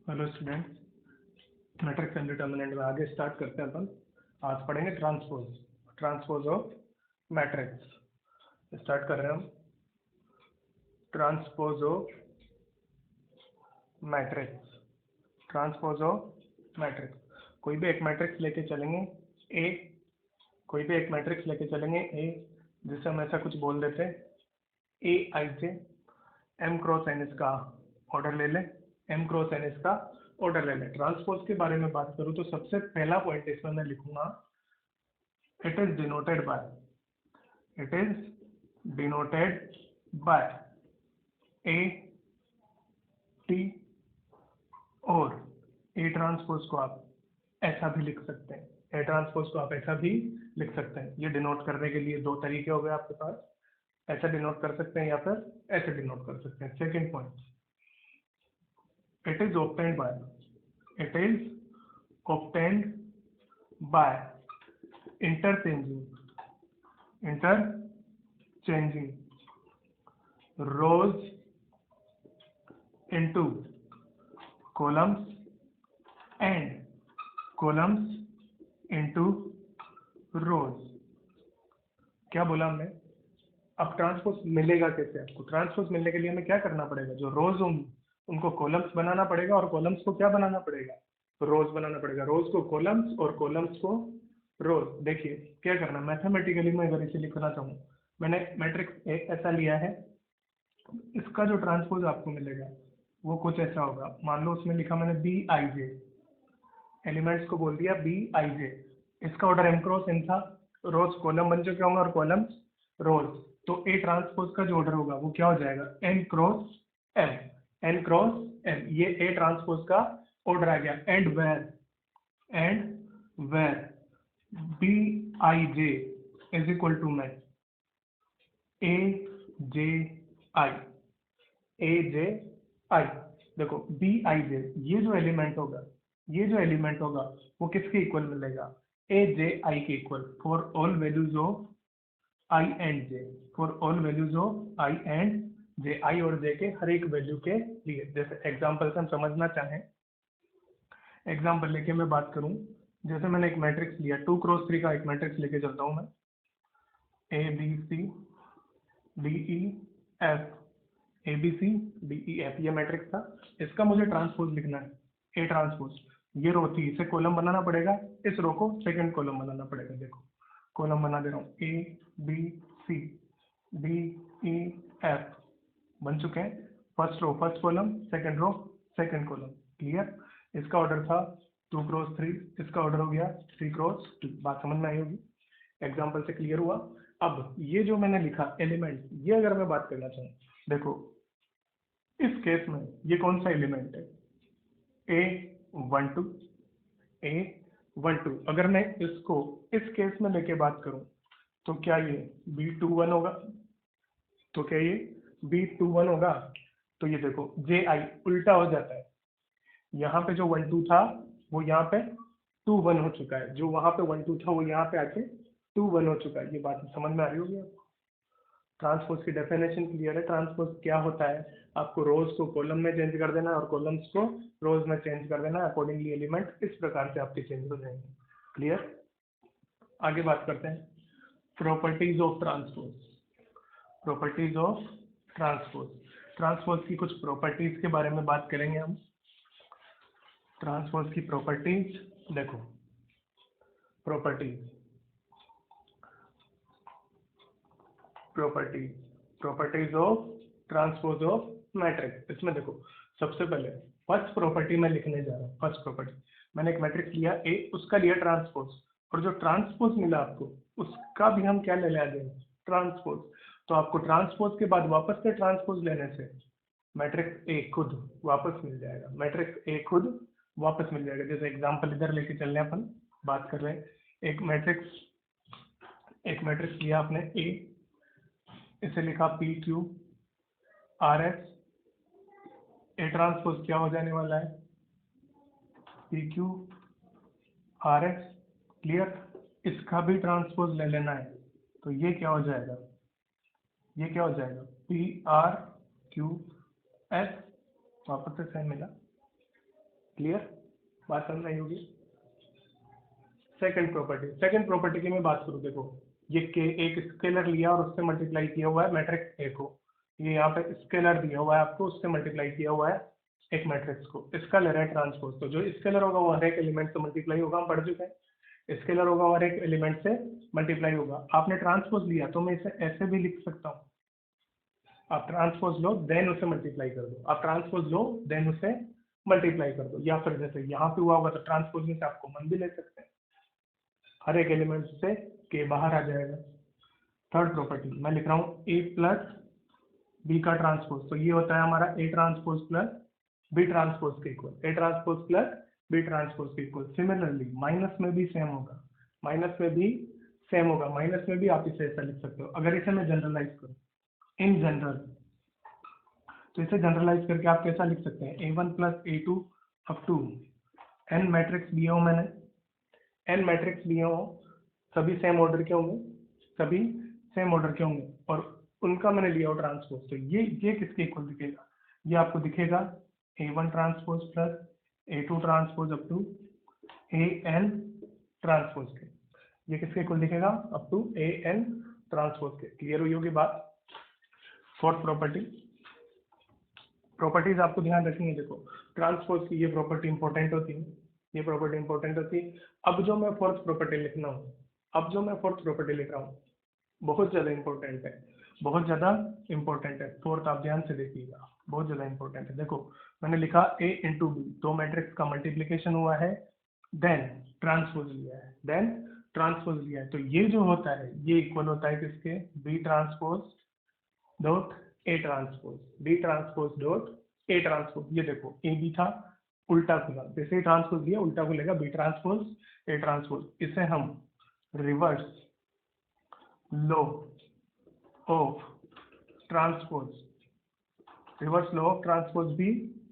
Hello students, matrix and determinant में आगे start करते हैं अपन। आज पढ़ेंगे ट्रांसपोज ऑफ मैट्रिक्स। स्टार्ट कर रहे हैं हम। Transpose of matrix. Transpose of matrix, कोई भी एक मैट्रिक्स लेके चलेंगे ए, जिसे हम ऐसा कुछ बोल देते हैं ए आई से एम क्रॉस एन इसका ऑर्डर ले लें। ट्रांसपोज के बारे में बात करूं तो सबसे पहला पॉइंट इसमें मैं लिखूंगा, it is denoted by A T, और ए ट्रांसपोज को आप ऐसा भी लिख सकते हैं। ये डिनोट करने के लिए दो तरीके हो गए आपके पास, ऐसे डिनोट कर सकते हैं या फिर ऐसे डिनोट कर सकते हैं। Second point, it is obtained by interchanging rows into columns and columns into rows। क्या बोला हमने? अब ट्रांसपोज मिलेगा कैसे आपको? ट्रांसपोज मिलने के लिए हमें क्या करना पड़ेगा? जो रोज उनको कॉलम्स बनाना पड़ेगा, और कॉलम्स को क्या बनाना पड़ेगा? रोज बनाना पड़ेगा। रोज को कॉलम्स और कॉलम्स को रोज। देखिए क्या करना, मैथमेटिकली मैं अगर इसे लिखना चाहूँ, मैंने मैट्रिक्स एक ऐसा लिया है, इसका जो ट्रांसपोज आपको मिलेगा वो कुछ ऐसा होगा। मान लो उसमें लिखा मैंने बी आई जे, एलिमेंट्स को बोल दिया बी आई जे, इसका ऑर्डर एम क्रॉस एन था, रोज कॉलम बन चुके होंगे और कॉलम्स रोज। तो ए ट्रांसपोज का जो ऑर्डर होगा वो क्या हो जाएगा? N cross M. ये ए ट्रांसपोज का ऑर्डर आ गया। And where B I J is equal to में ए जे आई। देखो बी आई जे, ये जो एलिमेंट होगा वो किसके इक्वल मिलेगा? ए जे आई के equal, for all values of I and J. I और जे के हर एक वैल्यू के लिए। जैसे एग्जांपल से हम समझना चाहें, एग्जांपल लेके मैं बात करूं, जैसे मैंने एक मैट्रिक्स लिया 2x3 का एक मैट्रिक्स लेके चलता हूं मैं, A B C D E F, ये मैट्रिक्स था। इसका मुझे ट्रांसपोज लिखना है, ए ट्रांसपोज। ये रो थी, इसे कॉलम बनाना पड़ेगा, इस रो को सेकंड कॉलम बनाना पड़ेगा। देखो कॉलम बना दे रहा हूँ, A B C D E F बन चुके हैं। First row first column, second row second column. Clear? इसका ऑर्डर था 2x3, इसका ऑर्डर हो गया 3x2। बात समझ में आई होगी, एग्जाम्पल से क्लियर हुआ। अब ये जो मैंने लिखा एलिमेंट, ये अगर मैं बात करना चाहूँ, देखो इस केस में ये कौन सा एलिमेंट है? A12। अगर मैं इसको इस केस में लेके बात करूं तो क्या ये B21 होगा? तो ये देखो जे आई उल्टा हो जाता है, यहाँ पे जो 1 2 था वो यहाँ पे 2 1 हो चुका है, जो वहां पे 1 2 था वो यहाँ पे आके 2 1 हो चुका है। ये बात समझ में आ रही होगी आपको? ट्रांसपोज की डेफिनेशन क्लियर है? ट्रांसपोज क्या होता है? आपको रोज को कॉलम में चेंज कर देना है और कॉलम्स को रोज में चेंज कर देना है। अकॉर्डिंगली एलिमेंट इस प्रकार से आपके चेंज हो जाएंगे। क्लियर? आगे बात करते हैं प्रॉपर्टीज ऑफ ट्रांसपोज। ट्रांसपोज की कुछ प्रॉपर्टीज के बारे में बात करेंगे हम। ट्रांसपोज की प्रॉपर्टीज देखो, properties of transpose of matrix. इसमें देखो सबसे पहले फर्स्ट प्रॉपर्टी मैं लिखने जा रहा हूँ। फर्स्ट प्रॉपर्टी, मैंने एक मैट्रिक्स लिया ए, उसका लिया ट्रांसपोज, और जो ट्रांसपोज मिला आपको उसका भी हम क्या ले लेंगे? ट्रांसपोज। तो आपको ट्रांसपोज के बाद वापस से ट्रांसपोज लेने से मैट्रिक्स ए खुद वापस मिल जाएगा। जैसे एग्जांपल इधर लेके चल रहे हैं, अपन बात कर रहे हैं एक मैट्रिक्स लिया आपने ए, इसे लिखा पी क्यू आर एस। ए ट्रांसपोज क्या हो जाने वाला है? P Q R S. Clear? इसका भी ट्रांसपोज ले लेना है, तो ये क्या हो जाएगा? P R Q S. वापस से सेम मिला, क्लियर, बात समझ आई होगी। सेकंड प्रॉपर्टी की मैं बात करूँ, देखो ये के एक स्केलर लिया और उससे मल्टीप्लाई किया हुआ है मैट्रिक्स ए को, ये यहाँ पे स्केलर दिया हुआ है आपको, उससे मल्टीप्लाई किया हुआ है एक मैट्रिक्स को, इसका ले रहा है ट्रांसपोज। तो जो स्केलर होगा वो हर एक एलिमेंट से मल्टीप्लाई होगा, हम पढ़ चुके हैं, स्केलर होगा और एक एलिमेंट से मल्टीप्लाई होगा। आपने ट्रांसपोज लिया तो मैं इसे ऐसे भी लिख सकता हूँ, आप ट्रांसपोज लो देन उसे मल्टीप्लाई कर दो, आप ट्रांसपोज लो देन उसे मल्टीप्लाई कर दो, या फिर जैसे यहाँ पे हुआ होगा तो ट्रांसपोज में से आप कॉमन भी ले सकते हैं, हर एक एलिमेंट से के बाहर आ जाएगा। थर्ड प्रॉपर्टी मैं लिख रहा हूँ ए प्लस बी का ट्रांसपोज, तो ये होता है हमारा A transpose plus B transpose के equal, A transpose plus B transpose के इक्वल। सिमिलरली माइनस में भी सेम होगा, माइनस में भी सेम होगा, माइनस में भी आप इसे ऐसा लिख सकते हो। अगर इसे मैं जनरलाइज करूँ इन जनरल, तो इसे जनरलाइज करके आप कैसा लिख सकते हैं, a1 plus a2 up to n matrix लिए हो मैंने, n मैट्रिक्स लिए हो, सभी सेम ऑर्डर के होंगे, सभी सेम ऑर्डर के होंगे और उनका मैंने लिया हो ट्रांसपोज, तो ये किसके इक्वल दिखेगा, ये आपको दिखेगा a1 transpose plus a2 transpose up to an transpose के, ये किसके इक्वल दिखेगा, अप टू an ट्रांसपोज के। क्लियर हुई होगी बात। फोर्थ प्रॉपर्टीज आपको ध्यान रखनी है, देखो ट्रांसपोज की ये प्रॉपर्टी इंपॉर्टेंट होती है, ये प्रॉपर्टी इंपॉर्टेंट होती है। अब जो मैं फोर्थ प्रॉपर्टी लिखना हूँ, अब जो मैं फोर्थ प्रॉपर्टी लिख रहा हूँ बहुत ज़्यादा इंपॉर्टेंट है, बहुत ज़्यादा इंपॉर्टेंट है। फोर्थ आप ध्यान से देखिएगा, बहुत ज़्यादा इंपॉर्टेंट है। देखो मैंने लिखा a इंटू बी, दो मैट्रिक्स का मल्टीप्लीकेशन हुआ है, देन ट्रांसपोज लिया है, देन ट्रांसपोज लिया है, तो ये जो होता है ये इक्वल होता है किसके, B transpose dot A transpose, B transpose dot A transpose. ये देखो ए बी था, उल्टा खुला, जैसे ही ट्रांसपोज लिया उल्टा खुलेगा, बी ट्रांसपोज ए ट्रांसपोज। इसे हम reverse law of transpose, reverse law of transpose भी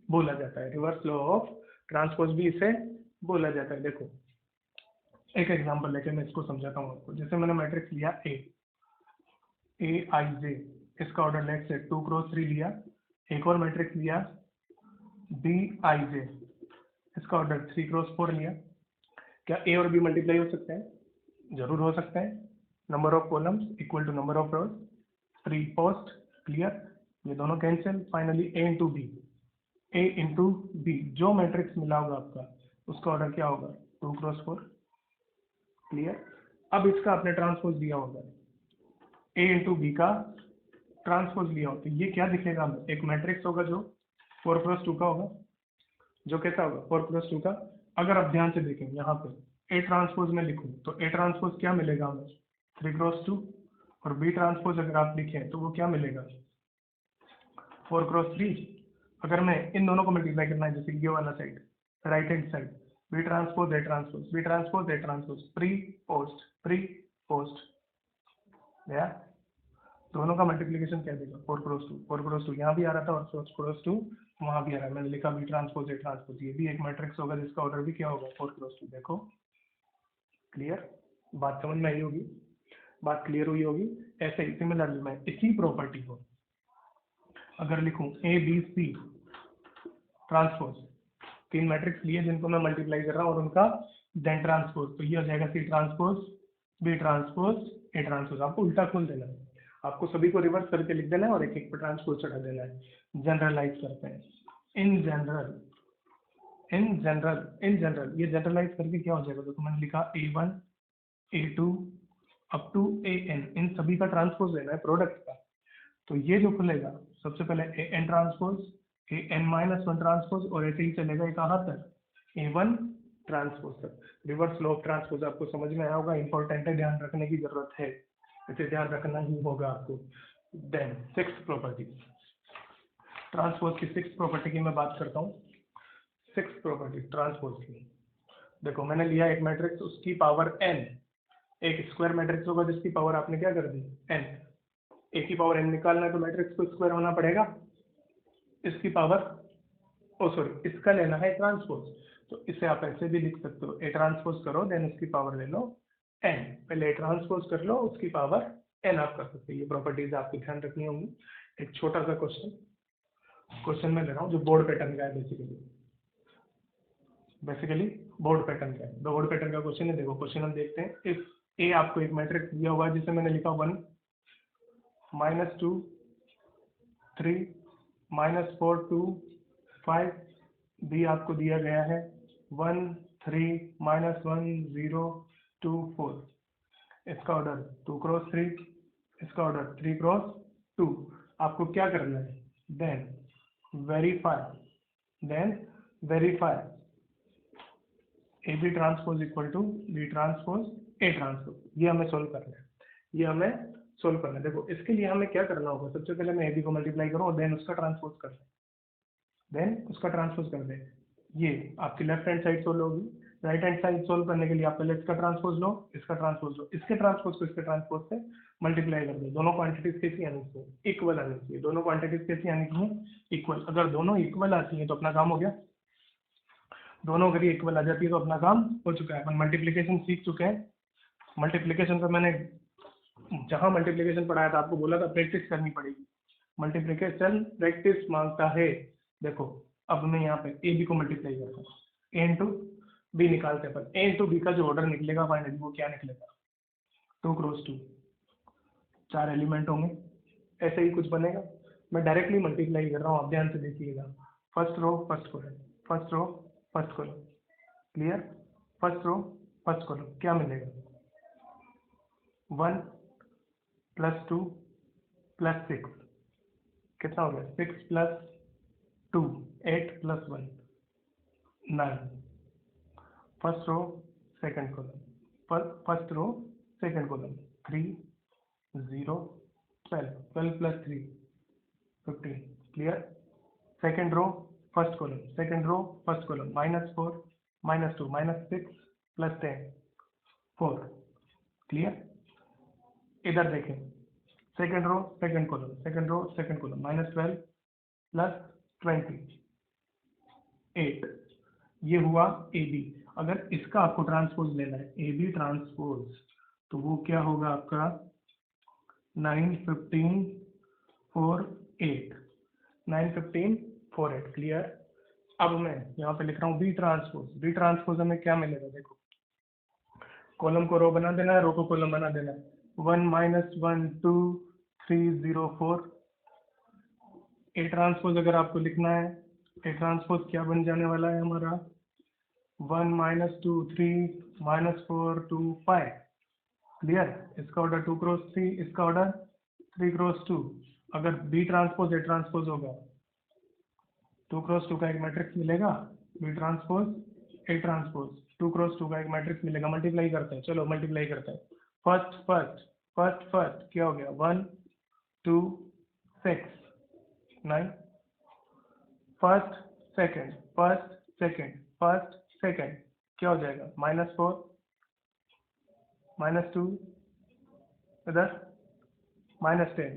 बोला जाता है, रिवर्स लॉ ऑफ ट्रांसपोज भी इसे बोला जाता है। देखो एक एग्जांपल लेके मैं इसको समझाता हूँ आपको। जैसे मैंने मैट्रिक्स लिया ए आई जे, इसका ऑर्डर नेक्स्ट से 2 क्रॉस 3 लिया, एक और मैट्रिक्स लिया बी आई जे, इसका ऑर्डर 3 क्रॉस 4 लिया। क्या ए और बी मल्टीप्लाई हो सकते हैं, जरूर हो सकते हैं। Number of columns equal to number of rows, pre post, clear, ये दोनों cancel. Finally A into B, A into B, जो मैट्रिक्स मिला होगा आपका उसका ऑर्डर क्या होगा, 2 क्रॉस 4, क्लियर। अब इसका आपने ट्रांसपोज दिया होगा, ए इंटू बी का ट्रांसपोज लिया हो, तो ये क्या दिखेगा हमें, एक मैट्रिक्स होगा जो 4 क्रॉस 2 का होगा, जो कैसा होगा 4 क्रॉस 2 का। अगर आप ध्यान से देखें यहाँ पे ए ट्रांसपोज में लिखूं तो ए ट्रांसपोज क्या मिलेगा हमें, 3 क्रॉस 2, और बी ट्रांसपोज अगर आप लिखें तो वो क्या मिलेगा, 4 क्रॉस 3। अगर मैं इन दोनों को मल्टीप्लाई करना है, जैसे ये वाला side right hand side, B transpose A transpose, B transpose A transpose, pre post या दोनों का मल्टीप्लिकेशन क्या देगा, 4 क्रॉस 2, 4 क्रॉस 2 यहाँ भी आ रहा था और 4 क्रॉस 2 वहाँ भी आ रहा है, मैंने लिखा बी ट्रांसपोज ए ट्रांसपोज, ये भी एक मैट्रिक्स होगा जिसका ऑर्डर भी क्या होगा, 4 क्रॉस 2। देखो क्लियर, बात समझ में आई होगी, बात क्लियर हुई होगी। ऐसे ही सिमिलरली मैं इसी प्रॉपर्टी को अगर लिखूं A B C transpose, 3 matrix लिए जिनको मैं मल्टीप्लाई कर रहा हूँ और उनका देन ट्रांसपोज, तो ये हो जाएगा C transpose B transpose A transpose. आपको उल्टा खोल देना है, आपको सभी को रिवर्स करके लिख देना है और एक एक पर ट्रांसपोज चढ़ा देना है। जनरलाइज करते हैं, इन जनरल, ये जनरलाइज करके क्या हो जाएगा, देखो मैंने लिखा a1 a2 up to an, इन सभी का ट्रांसपोज लेना है प्रोडक्ट का, तो ये जो खुलेगा सबसे पहले an transpose, an minus 1 transpose, और ऐसे ही चलेगा ये कहाँ तक, a1 ट्रांसपोज तक। रिवर्स लॉ ऑफ ट्रांसपोज आपको समझ में आया होगा, इंपॉर्टेंट है, ध्यान रखने की जरूरत है, इसे ध्यान रखना ही होगा आपको। देन सिक्स्थ प्रॉपर्टी, ट्रांसपोज की सिक्स्थ प्रॉपर्टी की मैं बात करता हूँ। सिक्स्थ प्रॉपर्टी ट्रांसपोज की, देखो मैंने लिया एक मैट्रिक्स, उसकी पावर n, एक स्क्वायर मैट्रिक्स होगा जिसकी पावर आपने क्या कर दी n, एक की पावर n निकालना है तो मैट्रिक्स को स्क्वायर होना पड़ेगा, इसकी पावर सॉरी इसका लेना है ट्रांसपोज, तो इसे आप ऐसे भी लिख सकते हो, ए ट्रांसपोज करो देन उसकी पावर ले लो n, पहले ए ट्रांसपोज कर लो उसकी पावर n आप कर सकते हो। ये प्रॉपर्टीज आपको ध्यान रखनी होंगी। एक छोटा सा क्वेश्चन में ले रहा हूँ जो बोर्ड पैटर्न का है बेसिकली। बेसिकली बोर्ड पैटर्न का है। बोर्ड पैटर्न का क्वेश्चन है। देखो क्वेश्चन हम देखते हैं। इफ ए आपको एक मैट्रिक्स दिया हुआ है जिसे मैंने लिखा 1 -2 3 -4 2 5, बी आपको दिया गया है 1 3 -1 0 2 4। इसका ऑर्डर 2 क्रॉस 3, इसका ऑर्डर 3 क्रॉस 2। आपको क्या करना है? Then verify A B transpose equal to B transpose A transpose. ये हमें सोल्व करना है, ये हमें सोल्व करना है। देखो इसके लिए हमें क्या करना होगा? सबसे पहले मैं ए बी को मल्टीप्लाई करूँ और देन उसका ट्रांसपोज कर दें। ये आपकी लेफ्ट हैंड साइड सोल्व होगी। राइट हैंड साइड सोल्व करने के लिए आप पहले इसका ट्रांसपोज लो, इसका ट्रांसपोज लो, इसके ट्रांसपोज को इसके ट्रांसपोज से मल्टीप्लाई कर दो। दोनों क्वांटिटीज कैसी आनी चाहिए? इक्वल आनी चाहिए। दोनों क्वांटिटीज कैसी आनी चाहिए? इक्वल। अगर दोनों इक्वल आती है तो अपना काम हो गया। दोनों अगर इक्वल आ जाती है तो अपना काम हो चुका है। अपन मल्टीप्लिकेशन सीख चुके हैं। मल्टीप्लिकेशन का मैंने जहां मल्टीप्लिकेशन पढ़ाया था आपको बोला था प्रैक्टिस करनी पड़ेगी। मल्टीप्लिकेशन प्रैक्टिस मांगता है। देखो अब मैं यहाँ पे ए बी को मल्टीप्लाई करता हूँ, ए इंटू बी निकालते हैं अपन। ए इंटू बी का जो ऑर्डर निकलेगा फाइनली वो क्या निकलेगा? 2 क्रॉस 2, 4 एलिमेंट होंगे, ऐसे ही कुछ बनेगा। मैं डायरेक्टली मल्टीप्लाई कर रहा हूँ, आप ध्यान से देखिएगा। First row first column, first row first column, clear? First row first column क्या मिलेगा? 1 + 2 + 6 कितना हो गया? 6 + 2 8 + 1 9। First row second column, first row second column 3 0 12 12 + 3 15, clear? Second row first column, second row first column -4 -2 -6 + 10 4, clear? इधर देखें, second row second column, second row second column -12 + 20 8। ये हुआ A B. अगर इसका आपको ट्रांसपोज लेना है, ए बी ट्रांसपोज, तो वो क्या होगा आपका? 9 15 4 8, 9 15 4 8, क्लियर? अब मैं यहाँ पे लिख रहा हूँ बी ट्रांसपोज। बी ट्रांसपोज हमें क्या मिलेगा? देखो कॉलम को रो बना देना है, रो को कॉलम बना देना है। 1 -1 2 3 0 4। ए ट्रांसपोज अगर आपको लिखना है, ए ट्रांसपोज क्या बन जाने वाला है हमारा? 1 -2 3 -4 2 5, क्लियर? इसका ऑर्डर 2 क्रॉस 3, इसका ऑर्डर 3 क्रॉस 2। अगर बी ट्रांसपोज ए ट्रांसपोज होगा, 2 क्रॉस 2 का एक मैट्रिक्स मिलेगा, B transpose A transpose 2 cross 2 का एक मैट्रिक्स मिलेगा। मल्टीप्लाई करते हैं, चलो मल्टीप्लाई करते हैं। फर्स्ट फर्स्ट फर्स्ट फर्स्ट क्या हो गया? 1 2 6 9। First second first second first second क्या हो जाएगा? -4 -2 इधर -10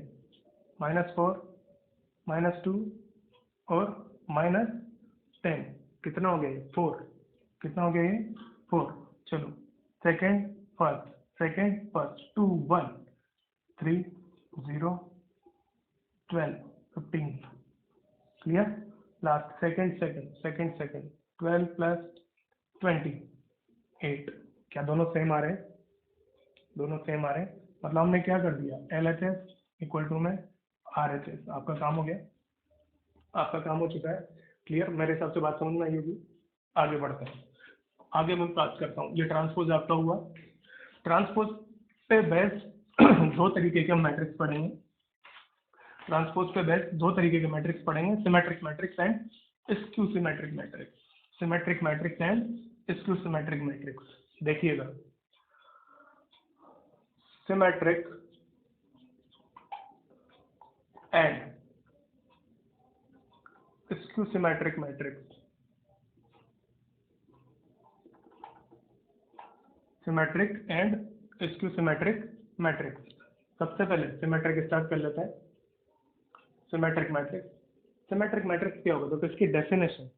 -4 -2 और -10। कितना हो गया ये? 4। कितना हो गया ये? 4। चलो second first 2 1 3 0 12 15, clear? Last second 12 + 20 8। क्या दोनों सेम आ रहे हैं? दोनों सेम आ रहे हैं। मतलब हमने क्या कर दिया? LHS इक्वल टू में RHS। आपका काम हो गया, आपका काम हो चुका है। क्लियर? मेरे हिसाब से बात समझ में आई होगी। आगे बढ़ते हैं। आगे मैं बात करता हूँ। ये ट्रांसपोज आपका हुआ। ट्रांसपोज पे बेस दो तरीके के हम मैट्रिक्स पढ़ेंगे। ट्रांसपोज पे बेस दो तरीके के मैट्रिक्स पढ़ेंगे, symmetric matrix and skew symmetric matrix. Symmetric matrix and skew symmetric matrix. देखिएगा, symmetric and skew symmetric matrix. Symmetric and skew symmetric matrix. सबसे पहले सिमेट्रिक स्टार्ट कर लेते हैं। सिमेट्रिक मैट्रिक्स, सिमेट्रिक मैट्रिक्स क्या होगा? तो इसकी डेफिनेशन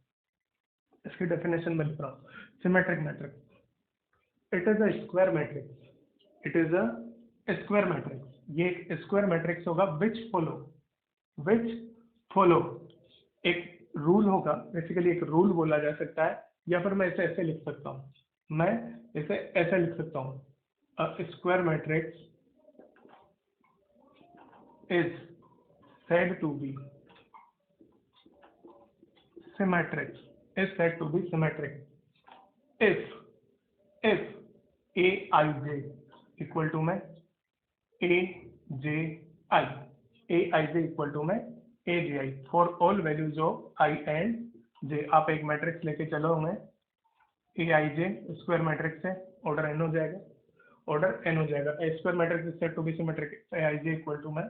में लिख रहा हूँ। Symmetric matrix, it is a square matrix. It is a square matrix. ये एक स्क्वायर मैट्रिक्स होगा विच फॉलो एक रूल होगा। बेसिकली एक रूल बोला जा सकता है या फिर मैं इसे ऐसे लिख सकता हूँ, मैं इसे ऐसे लिख सकता हूँ, अ square matrix is said to be symmetric, is said to be symmetric if aij equal to में AJI, AIJ equal to में AJI for all values of I and J। आप एक मैट्रिक्स लेके चलो हमें AIJ स्क्वायर मैट्रिक्स है, order n हो जाएगा, ऑर्डर n हो जाएगा, A square matrix is said to be symmetric AIJ equal to में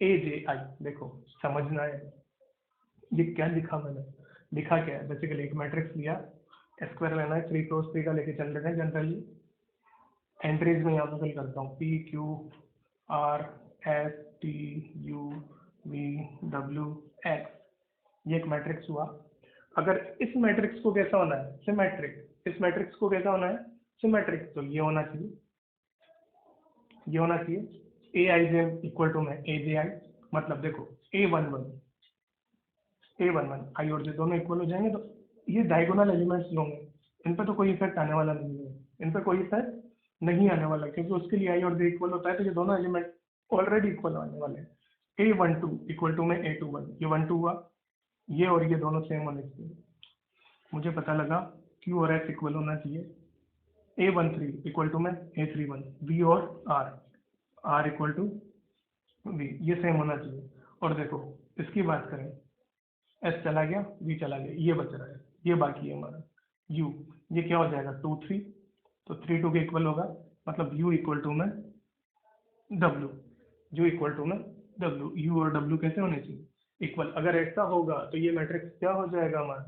AJI। देखो समझना है ये क्या लिखा मैंने, लिखा क्या है, बेसिकली एक मैट्रिक्स लिया, स्क्वायर लेना है, 3 क्रॉस 3 का लेके चल रहे हैं जनरली, एंट्रीज में यहाँ पे फिल करता हूँ P Q R S T U V W X, ये एक मैट्रिक्स हुआ। अगर इस मैट्रिक्स को कैसा होना है, सिमेट्रिक, इस मैट्रिक्स को कैसा होना है, सिमेट्रिक, तो ये होना चाहिए, ये होना चाहिए AIJ इक्वल टू में AJI। मतलब देखो A11 आई और जे दोनों इक्वल हो जाएंगे, तो ये डायगोनल एलिमेंट्स होंगे, इन पर तो कोई इफेक्ट आने वाला नहीं है, इन पर कोई इफेक्ट नहीं आने वाला, क्योंकि उसके लिए आई और जे इक्वल होता है, तो ये दोनों एलिमेंट ऑलरेडी इक्वल आने वाले हैं। A12 इक्वल टू में A21, ये 12 हुआ, ये और ये दोनों सेम होने चाहिए। मुझे पता लगा Q और S इक्वल होना चाहिए, A13 इक्वल टू में A31, V और R इक्वल टू V, ये सेम होना चाहिए। और देखो इसकी बात करें, S चला गया, V चला गया, ये बच रहा है, ये बाकी है हमारा U, ये क्या हो जाएगा 2 3, तो 3 2 के इक्वल होगा, मतलब U इक्वल टू में W, U इक्वल टू में W, U और W कैसे होने चाहिए, इक्वल। अगर ऐसा होगा तो ये मैट्रिक्स क्या हो जाएगा हमारा,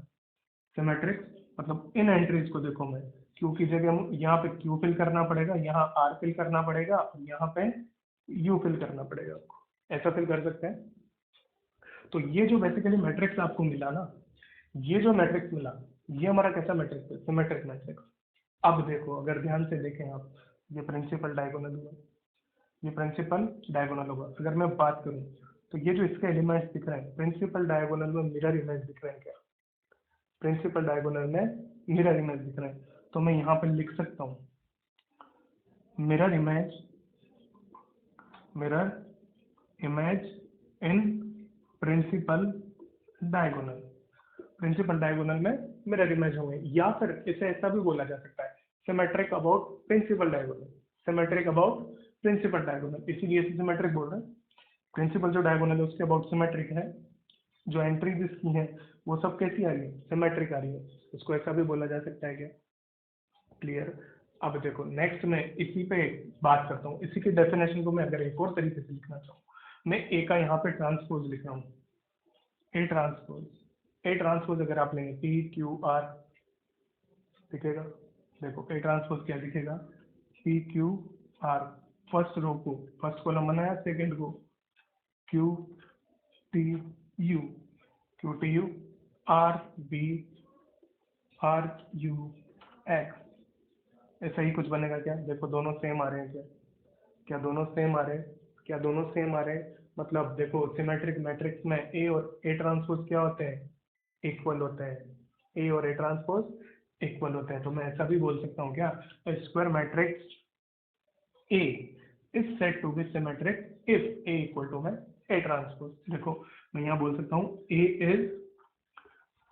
सिमेट्रिक। मतलब इन एंट्रीज को देखो, मैं Q की जगह यहाँ पे Q फिल करना पड़ेगा, यहाँ R फिल करना पड़ेगा, और यहाँ पे U फिल करना पड़ेगा, आपको ऐसा फिल कर सकते हैं। तो ये जो बेसिकली मैट्रिक्स आपको मिला ना, ये जो मैट्रिक्स मिला, ये हमारा कैसा मैट्रिक्स है, सिमेट्रिक मैट्रिक्स। अब देखो अगर ध्यान से देखें आप, ये प्रिंसिपल डायगोनल हुआ, ये प्रिंसिपल डायगोनल होगा। अगर मैं बात करूं तो ये जो इसके एलिमेंट्स दिख रहे हैं, प्रिंसिपल डायगोनल में मिरर इमेज दिख रहे हैं क्या, प्रिंसिपल डायगोनल में मिरर इमेज दिख रहे हैं, तो मैं यहाँ पर लिख सकता हूँ mirror image, mirror image in principal diagonal, principal diagonal में मिरर इमेज होंगे। या फिर इसे ऐसा भी बोला जा सकता है, symmetric about principal diagonal, symmetric about principal diagonal, इसीलिए इसे सिमेट्रिक बोल रहे हैं। प्रिंसिपल जो डायगोनल है उसके अबाउट सिमेट्रिक है, जो एंट्रीज इसकी है वो सब कैसी आ रही है, सिमेट्रिक आ रही है, इसको ऐसा भी बोला जा सकता है क्या, क्लियर। अब देखो नेक्स्ट में इसी पे बात करता हूँ, इसी की डेफिनेशन को मैं अगर एक और तरीके से लिखना चाहूँ, मैं ए का यहाँ पे ट्रांसपोज लिख रहा हूँ, ए ट्रांसपोज, ए ट्रांसपोज अगर आप लेंगे पी क्यू आर दिखेगा, देखो ए ट्रांसपोज क्या दिखेगा, P Q R, first row को फर्स्ट कॉलम बनाया, सेकंड को Q T U, Q T U R B R U X, ऐसा ही कुछ बनेगा क्या, देखो दोनों सेम आ रहे हैं क्या, क्या दोनों सेम आ रहे हैं, क्या दोनों सेम आ रहे हैं। मतलब देखो सिमेट्रिक मैट्रिक्स में ए और ए ट्रांसपोज क्या होते हैं, इक्वल होते हैं, ए और ए ट्रांसपोज इक्वल होते हैं। तो मैं ऐसा भी बोल सकता हूँ क्या, square matrix A is said to be symmetric if A equal to में ए ट्रांसपोज। देखो मैं यहाँ बोल सकता हूँ A is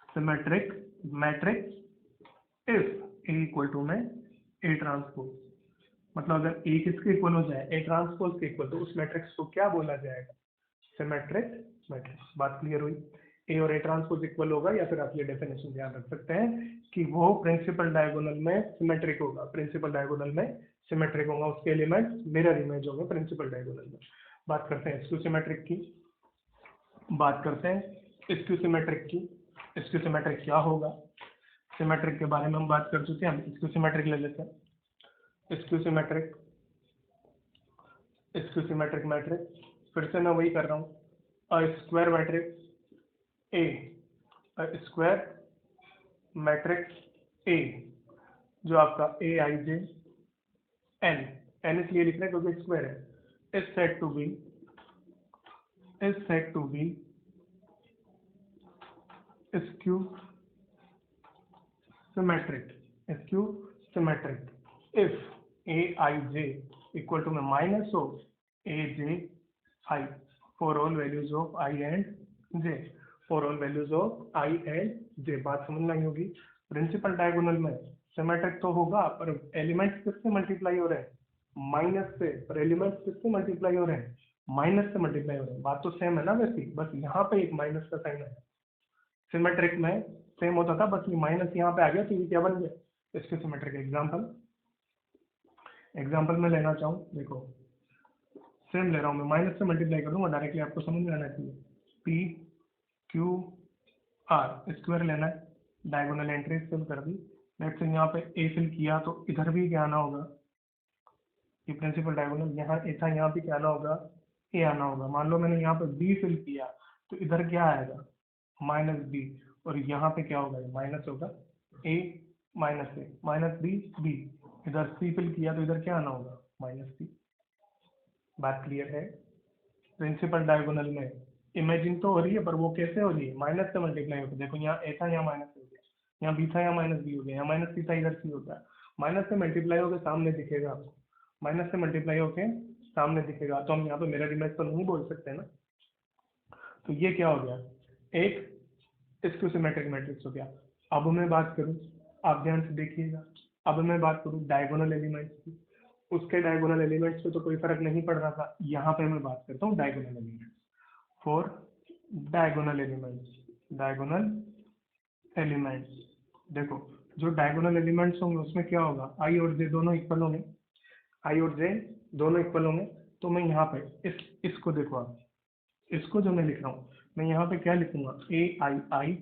symmetric matrix if A equal to में ए ट्रांसपोज। मतलब अगर ए किसके इक्वल हो जाए, ए ट्रांसपोज के इक्वल, तो उस मैट्रिक्स को क्या बोला जाएगा, सिमेट्रिक मैट्रिक्स। बात क्लियर हुई, ए और ए ट्रांसपोज इक्वल होगा, या फिर आप ये डेफिनेशन ध्यान रख सकते हैं कि वो प्रिंसिपल डायगोनल में सिमेट्रिक होगा, प्रिंसिपल डायगोनल में सिमेट्रिक होगा, उसके एलिमेंट मिरर इमेज होंगे प्रिंसिपल डायगोनल में। बात करते हैं स्क्यू सिमेट्रिक की, बात करते हैं स्क्यू सिमेट्रिक की, स्क्यू सिमेट्रिक क्या होगा, सिमेट्रिक के बारे में हम बात कर चुके हैं, हम स्क्यू सिमेट्रिक ले लेते हैं। Skew symmetric, skew symmetric matrix, फिर से मैं वही कर रहा हूँ, अ स्क्वायर मैट्रिक्स ए, अ स्क्वायर मैट्रिक्स ए, जो आपका ए आई जे एन, एन इसलिए लिख रहे हैं क्योंकि स्क्वायर है, is said to be, is said to be skew symmetric, skew symmetric if aij equal to में minus of aj I for all values of i and j, for all values of i and j। बात समझ में आई होगी। Principal diagonal में symmetric तो होगा पर elements किससे मल्टीप्लाई हो रहे हैं, माइनस से, पर एलिमेंट्स किससे मल्टीप्लाई हो रहे हैं, माइनस से मल्टीप्लाई हो रहे हैं। बात तो सेम है ना वैसी, बस यहाँ पे एक माइनस का साइन है। सिमेट्रिक में सेम होता था, बस ये माइनस यहाँ पे आ गया तो ये क्या बन गया, इसके सिमेट्रिक। एग्जाम्पल में लेना चाहूँ, देखो सेम ले रहा हूँ मैं, माइनस से मल्टीप्लाई करूँगा डायरेक्टली, आपको समझ में आना चाहिए। पी क्यू आर स्क्वायर लेना है, डायगोनल एंट्रीज फिल कर दी। नेक्स्ट यहाँ पे ए फिल किया तो इधर भी क्या आना होगा, ये प्रिंसिपल डायगोनल यहाँ ए था, यहाँ भी क्या आना होगा, ए आना होगा। मान लो मैंने यहाँ पे बी फिल किया तो इधर क्या आएगा, माइनस बी, और यहाँ पे क्या होगा, माइनस होगा ए माइनस बी बी। इधर सी फिल किया तो इधर क्या आना होगा, माइनस सी। बात क्लियर है। प्रिंसिपल डायगोनल में इमेजिन तो हो रही है, पर वो कैसे हो रही है, माइनस से मल्टीप्लाई होकर। देखो यहाँ ए था, यहाँ माइनस हो गया, यहाँ बी था, यहाँ माइनस बी हो गया, यहाँ माइनस सी था, इधर सी होता है। माइनस से मल्टीप्लाई होकर सामने दिखेगा आपको, माइनस से मल्टीप्लाई होके सामने दिखेगा, तो हम यहाँ पे मिरर इमेज तो नहीं बोल सकते ना। तो ये क्या हो गया, एक स्क्यू सिमेट्रिक मैट्रिक्स हो गया। अब मैं बात करूँ, आप ध्यान से देखिएगा, अब मैं बात करूँ डायगोनल एलिमेंट्स की। उसके डायगोनल एलिमेंट्स पे तो कोई फर्क नहीं पड़ रहा था, यहाँ पे मैं बात करता हूँ diagonal elements. For diagonal elements देखो, जो डायगोनल एलिमेंट्स होंगे उसमें क्या होगा, आई और जे दोनों इक्वल होंगे, आई और जे दोनों इक्वल होंगे। तो मैं यहाँ पे इसको देखो, आप इसको जो मैं लिख रहा हूँ, मैं यहाँ पे क्या लिखूंगा, ए आई आई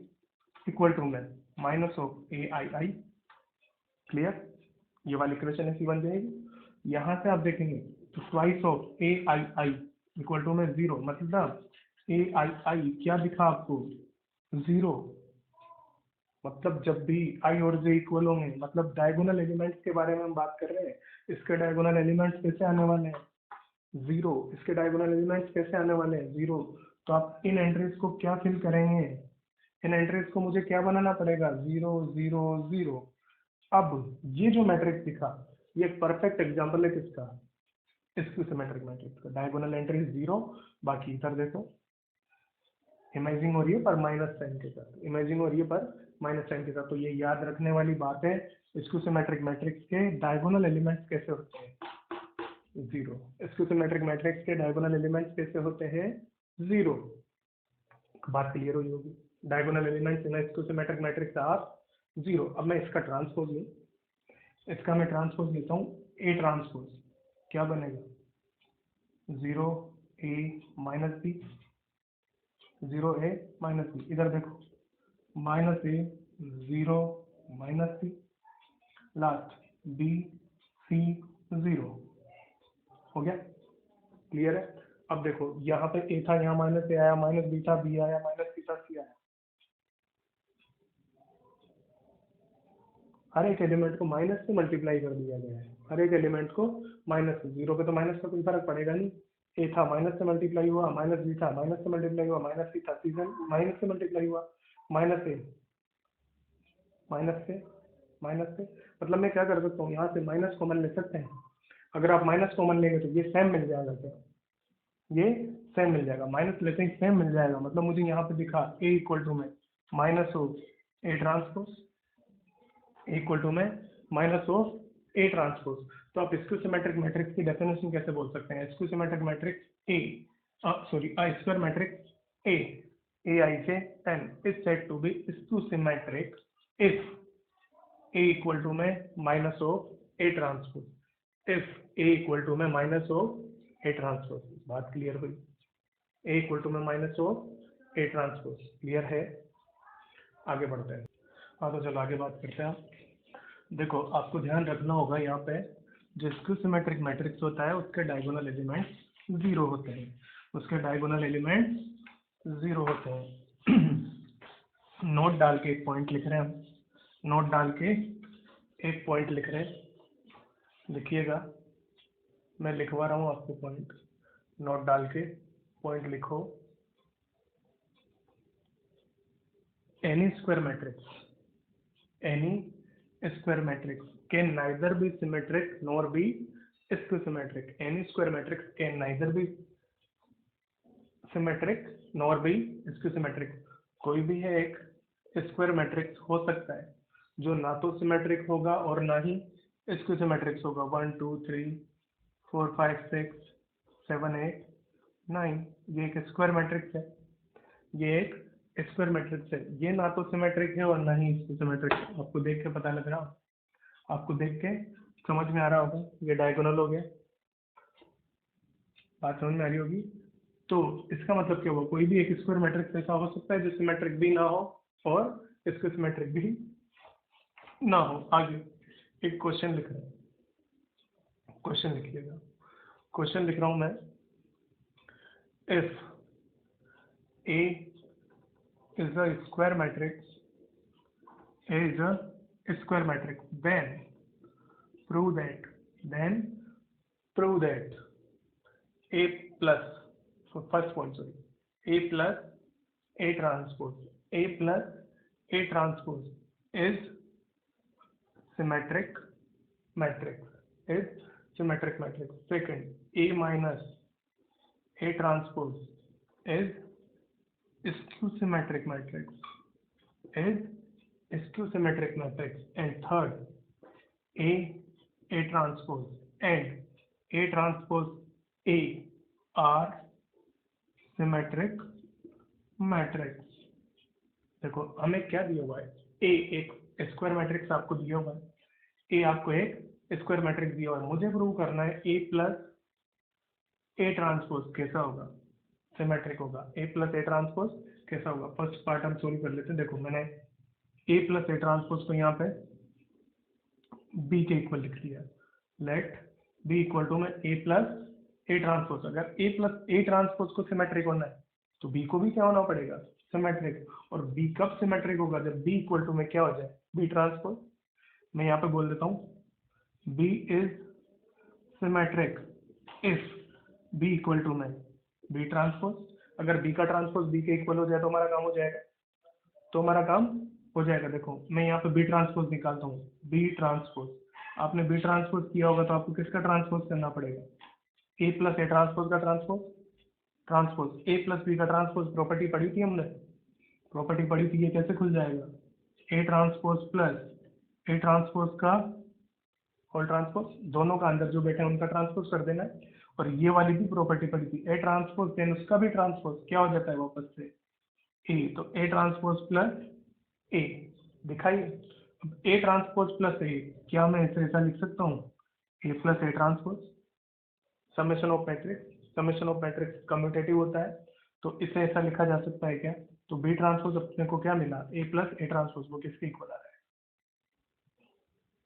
इक्वल टू में minus of A I I. Clear, ये वाली इक्वेशन ऐसी बन जाएगी। यहाँ से आप देखेंगे तो twice of A I I equal to में जीरो, मतलब ए आई आई क्या दिखा आपको, जीरो। मतलब जब भी आई और जे इक्वल होंगे, मतलब डायगोनल एलिमेंट्स के बारे में हम बात कर रहे हैं, इसके डायगोनल एलिमेंट्स कैसे आने वाले हैं, जीरो। इसके डायगोनल एलिमेंट्स कैसे आने वाले हैं, जीरो। तो आप इन एंट्रीज को क्या फिल करेंगे, इन एंट्रीज को मुझे क्या बनाना पड़ेगा, जीरो जीरो जीरो। अब ये जो मैट्रिक्स दिखा, ये एक परफेक्ट एग्जांपल है किसका, इसकी सिमेट्रिक मैट्रिक्स का। डायगोनल एंट्रीज जीरो, बाकी इधर देखो इमेजिंग हो रही है पर माइनस साइन के साथ, इमेजिंग हो रही है पर माइनस साइन के साथ। तो ये याद रखने वाली बात है, इसको सिमेट्रिक मैट्रिक्स के डायगोनल एलिमेंट्स कैसे होते हैं, जीरो। इसको सिमेट्रिक मैट्रिक्स के डायगोनल एलिमेंट्स कैसे होते हैं, जीरो। बात क्लियर हुई होगी। डायगोनल एलिमेंट्स इन इसको सिमेट्रिक मैट्रिक्स आर जीरो। अब मैं इसका ट्रांसपोज लूँ, इसका मैं ट्रांसपोज लेता हूँ, ए ट्रांसपोज क्या बनेगा, जीरो ए माइनस बी, जीरो ए माइनस बी। इधर देखो माइनस ए जीरो माइनस सी, लास्ट बी सी जीरो। हो गया, क्लियर है। अब देखो यहाँ पे ए था, यहाँ माइनस ए आया, माइनस बी था, बी आया, माइनस सी था, सी आया। हर एक एलिमेंट को माइनस से मल्टीप्लाई कर दिया गया है, हर एक एलिमेंट को माइनस से। जीरो पे तो माइनस का कोई फर्क पड़ेगा नहीं। ए था, माइनस से मल्टीप्लाई हुआ, माइनस बी था, माइनस से मल्टीप्लाई हुआ, माइनस सी था, सी से माइनस से मल्टीप्लाई हुआ, माइनस ए माइनस से माइनस से। मतलब मैं क्या कर सकता हूँ, यहाँ से माइनस कॉमन ले सकते हैं। अगर आप माइनस कॉमन लेंगे तो ये सेम मिल जाएगा, क्या ये सेम मिल जाएगा, माइनस लेते ही सेम मिल जाएगा। मतलब मुझे यहाँ पे दिखा ए इक्वल टू में minus of A transpose, equal to में माइनस ऑफ ए ट्रांसपोज। तो आप स्क्यू सिमेट्रिक मैट्रिक्स की डेफिनेशन कैसे बोल सकते हैं, skew symmetric matrix A sorry uh square matrix A I J N is said to be skew symmetric if A equal to में minus of A transpose, if A equal to में minus of A transpose. बात clear हुई, ए equal to में minus of A transpose. Clear है, आगे बढ़ते हैं। हाँ तो चलो आगे बात करते हैं। देखो आपको ध्यान रखना होगा यहाँ पे, जो स्क्यू सिमेट्रिक मैट्रिक्स होता है उसके डायगोनल एलिमेंट्स जीरो होते हैं, उसके डायगोनल एलिमेंट्स जीरो होते हैं। नोट डाल के एक पॉइंट लिख रहे हैं हम, नोट डाल के एक पॉइंट लिख रहे हैं, लिखिएगा। मैं लिखवा रहा हूँ आपको पॉइंट, नोट डाल के पॉइंट लिखो। N E square matrix, any square matrix can neither be symmetric nor be symmetric. Any square matrix can neither be symmetric nor be symmetric. कोई भी है एक स्क्वायर मैट्रिक्स हो सकता है जो ना तो सिमेट्रिक होगा और ना ही सिमेट्रिक्स होगा। 1 2 3 4 5 6 7 8 9, ये एक स्क्वायर मैट्रिक्स है। ये एक स्क्वायर मैट्रिक्स है, ये ना तो सिमेट्रिक है और ना ही सिमेट्रिक है। आपको देख के पता लग रहा, आपको देख के समझ में आ रहा होगा। ये डायगोनल हो गया, बात समझ में आ रही होगी। तो इसका मतलब क्या हुआ, कोई भी एक स्क्वायर मैट्रिक्स ऐसा हो सकता है जो सिमेट्रिक भी ना हो और इसके सिमेट्रिक भी ना हो। आगे एक क्वेश्चन लिख रहे हैं, क्वेश्चन लिखिएगा। क्वेश्चन लिख रहा हूं मैं, if A is a square matrix, A is a square matrix, then prove that A plus, so first point, sorry, A plus A transpose is symmetric matrix, is symmetric matrix. Second, A minus A transpose is skew symmetric matrix, and third, A transpose and A transpose A are symmetric matrix. देखो हमें क्या दिया हुआ है, A एक square matrix आपको दिया हुआ है, A आपको एक स्क्वायर मैट्रिक्स दिया हुआ है। मुझे प्रूव करना है A प्लस A ट्रांसपोज कैसा होगा, सिमेट्रिक होगा। A प्लस A ट्रांसपोज कैसा होगा, फर्स्ट पार्ट हम सोल्व कर लेते हैं। देखो मैंने A प्लस A ट्रांसपोज को यहाँ पे B के इक्वल लिख दिया। लेट B इक्वल टू में A प्लस A ट्रांसपोज। अगर A प्लस A ट्रांसपोज को सिमेट्रिक होना है तो B को भी क्या होना पड़ेगा, सिमेट्रिक। और B कब सिमेट्रिक होगा, जब B इक्वल टू में क्या हो जाए, B ट्रांसपोज। मैं यहाँ पे बोल देता हूँ B is symmetric if B equal to में B ट्रांसपोज। अगर B का ट्रांसपोज B के इक्वल हो जाए तो हमारा काम हो जाएगा, तो हमारा काम हो जाएगा। देखो मैं यहाँ पे B ट्रांसपोज निकालता हूँ, B ट्रांसपोज। आपने B ट्रांसपोज किया होगा तो आपको किसका ट्रांसपोज करना पड़ेगा, A प्लस A ट्रांसपोज का ट्रांसपोज। A प्लस B का ट्रांसपोज प्रॉपर्टी पढ़ी थी हमने, प्रॉपर्टी पढ़ी थी। ये कैसे खुल जाएगा, A transpose plus A transpose का होल ट्रांसपोज, दोनों का अंदर जो बैठे हैं उनका ट्रांसपोज कर देना है। और ये वाली भी प्रॉपर्टी पड़ी थी, A ट्रांसपोज देन उसका भी ट्रांसपोज क्या हो जाता है वापस से A, तो A ट्रांसपोज प्लस A। दिखाइए A ट्रांसपोज प्लस A, क्या मैं इसे ऐसा लिख सकता हूँ, A plus A transpose summation of matrix commutative होता है, तो इसे ऐसा लिखा जा सकता है क्या। तो B ट्रांसपोज अपने को क्या मिला, A प्लस A ट्रांसपोज, वो किसके इक्वल आ रहा है,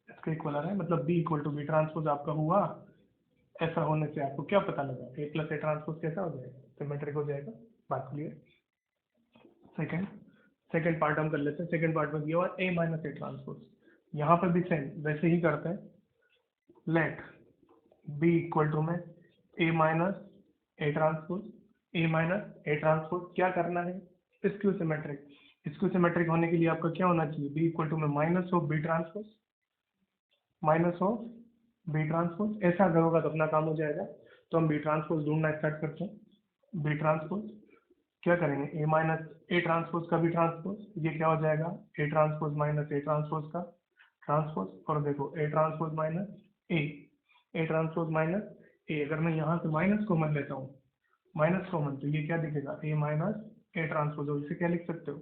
इसके इक्वल आ रहा है। मतलब B equal to B transpose आपका हुआ। ऐसा होने से आपको क्या पता लगा, A प्लस A ट्रांसपोज कैसा हो जाएगा, सिमेट्रिक हो जाएगा। बात क्लियर। सेकंड पार्ट हम कर लेते हैं। सेकंड पार्ट में दिया हुआ A माइनस A ट्रांसपोज, यहाँ पर भी सेम वैसे ही करते हैं। लेट B इक्वल टू में A minus A transpose, A minus A transpose क्या करना है, स्क्यू सिमेट्रिक। स्क्यू सिमेट्रिक होने के लिए आपका क्या होना चाहिए, B इक्वल टू में minus of B transpose, minus of B transpose. ऐसा अगर होगा तो अपना काम हो जाएगा। तो हम B ट्रांसपोज ढूंढना स्टार्ट करते हैं। B ट्रांसपोज क्या करेंगे, A माइनस A ट्रांसपोज का भी ट्रांसपोज, ये क्या हो जाएगा, A transpose minus A transpose का ट्रांसपोज। और देखो A transpose minus A transpose minus A। अगर मैं यहाँ से माइनस कॉमन लेता हूँ, माइनस कॉमन, तो ये क्या दिखेगा, A माइनस A ट्रांसपोज। और इसे क्या लिख सकते हो,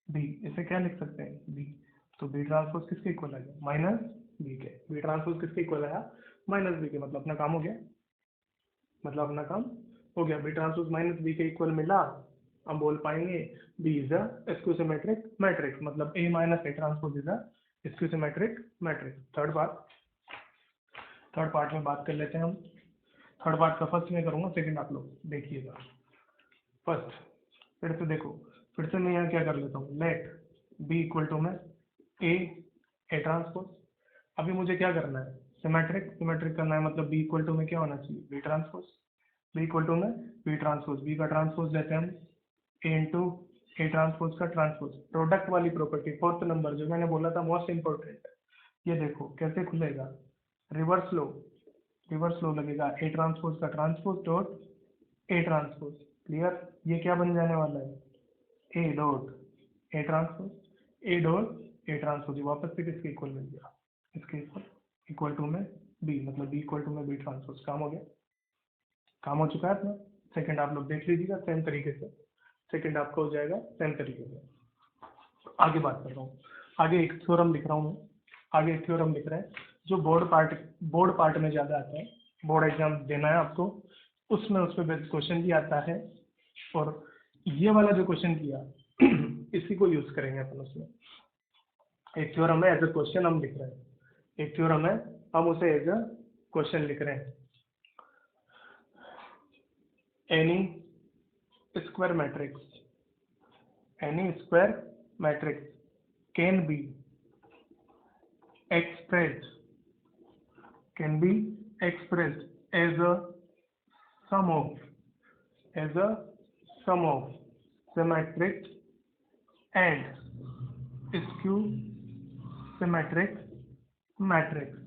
B। इसे क्या लिख सकते हैं, B। तो B ट्रांसपोज किसके इक्वल आ गया, माइनस B के। B ट्रांसपोज किसके इक्वल आया, माइनस B के। मतलब अपना काम हो गया, मतलब अपना काम हो गया। B ट्रांसपोज माइनस B के इक्वल मिला, हम बोल पाएंगे B is a skew symmetric matrix. मतलब A minus A transpose is a skew symmetric matrix. Third part में बात कर लेते हैं हम। थर्ड पार्ट का फर्स्ट मैं करूंगा, सेकंड आप लोग देखिएगा। फर्स्ट फिर से देखो, फिर से मैं यहाँ क्या कर लेता हूँ, लेट B इक्वल टू में A ट्रांसपोज। अभी मुझे क्या करना है, सिमेट्रिक करना है। मतलब B इक्वल टू में क्या होना चाहिए, B transpose. B equal to में B ट्रांसपोज, B का ट्रांसपोज लेते हैं हम A इंटू A ट्रांसपोज का ट्रांसपोज। प्रोडक्ट वाली प्रॉपर्टी फोर्थ नंबर जो मैंने बोला था मोस्ट इंपॉर्टेंट, ये देखो कैसे खुलेगा, रिवर्स लो लगेगा, ए ट्रांसपोज का transpose dot A transpose. Clear? ये क्या बन जाने वाला है, ए dot A transpose, A dot A transpose. वापस से किसके इक्वल मिल गया, इसके इक्वल टू में बी, मतलब बी इक्वल टू में बी ट्रांसपोज। काम हो गया, काम हो चुका है अपना। सेकंड आप लोग देख लीजिएगा सेम तरीके से, सेकंड आपका हो जाएगा सेम तरीके से। आगे बात कर रहा हूँ, आगे एक थ्योरम लिख रहा हूँ मैं, आगे एक थ्योरम लिख रहा है जो बोर्ड पार्ट में ज़्यादा आता है, बोर्ड एग्जाम देना है आपको, उसमें उस पर क्वेश्चन भी आता है। और ये वाला जो क्वेश्चन किया इसी को यूज करेंगे अपन उसमें। एक थ्योरम है, एज अ क्वेश्चन हम लिख रहे हैं, एक थ्योरम है हम उसे एज अ क्वेश्चन लिख रहे हैं। N E square matrix can be expressed as a sum of symmetric and skew symmetric matrix.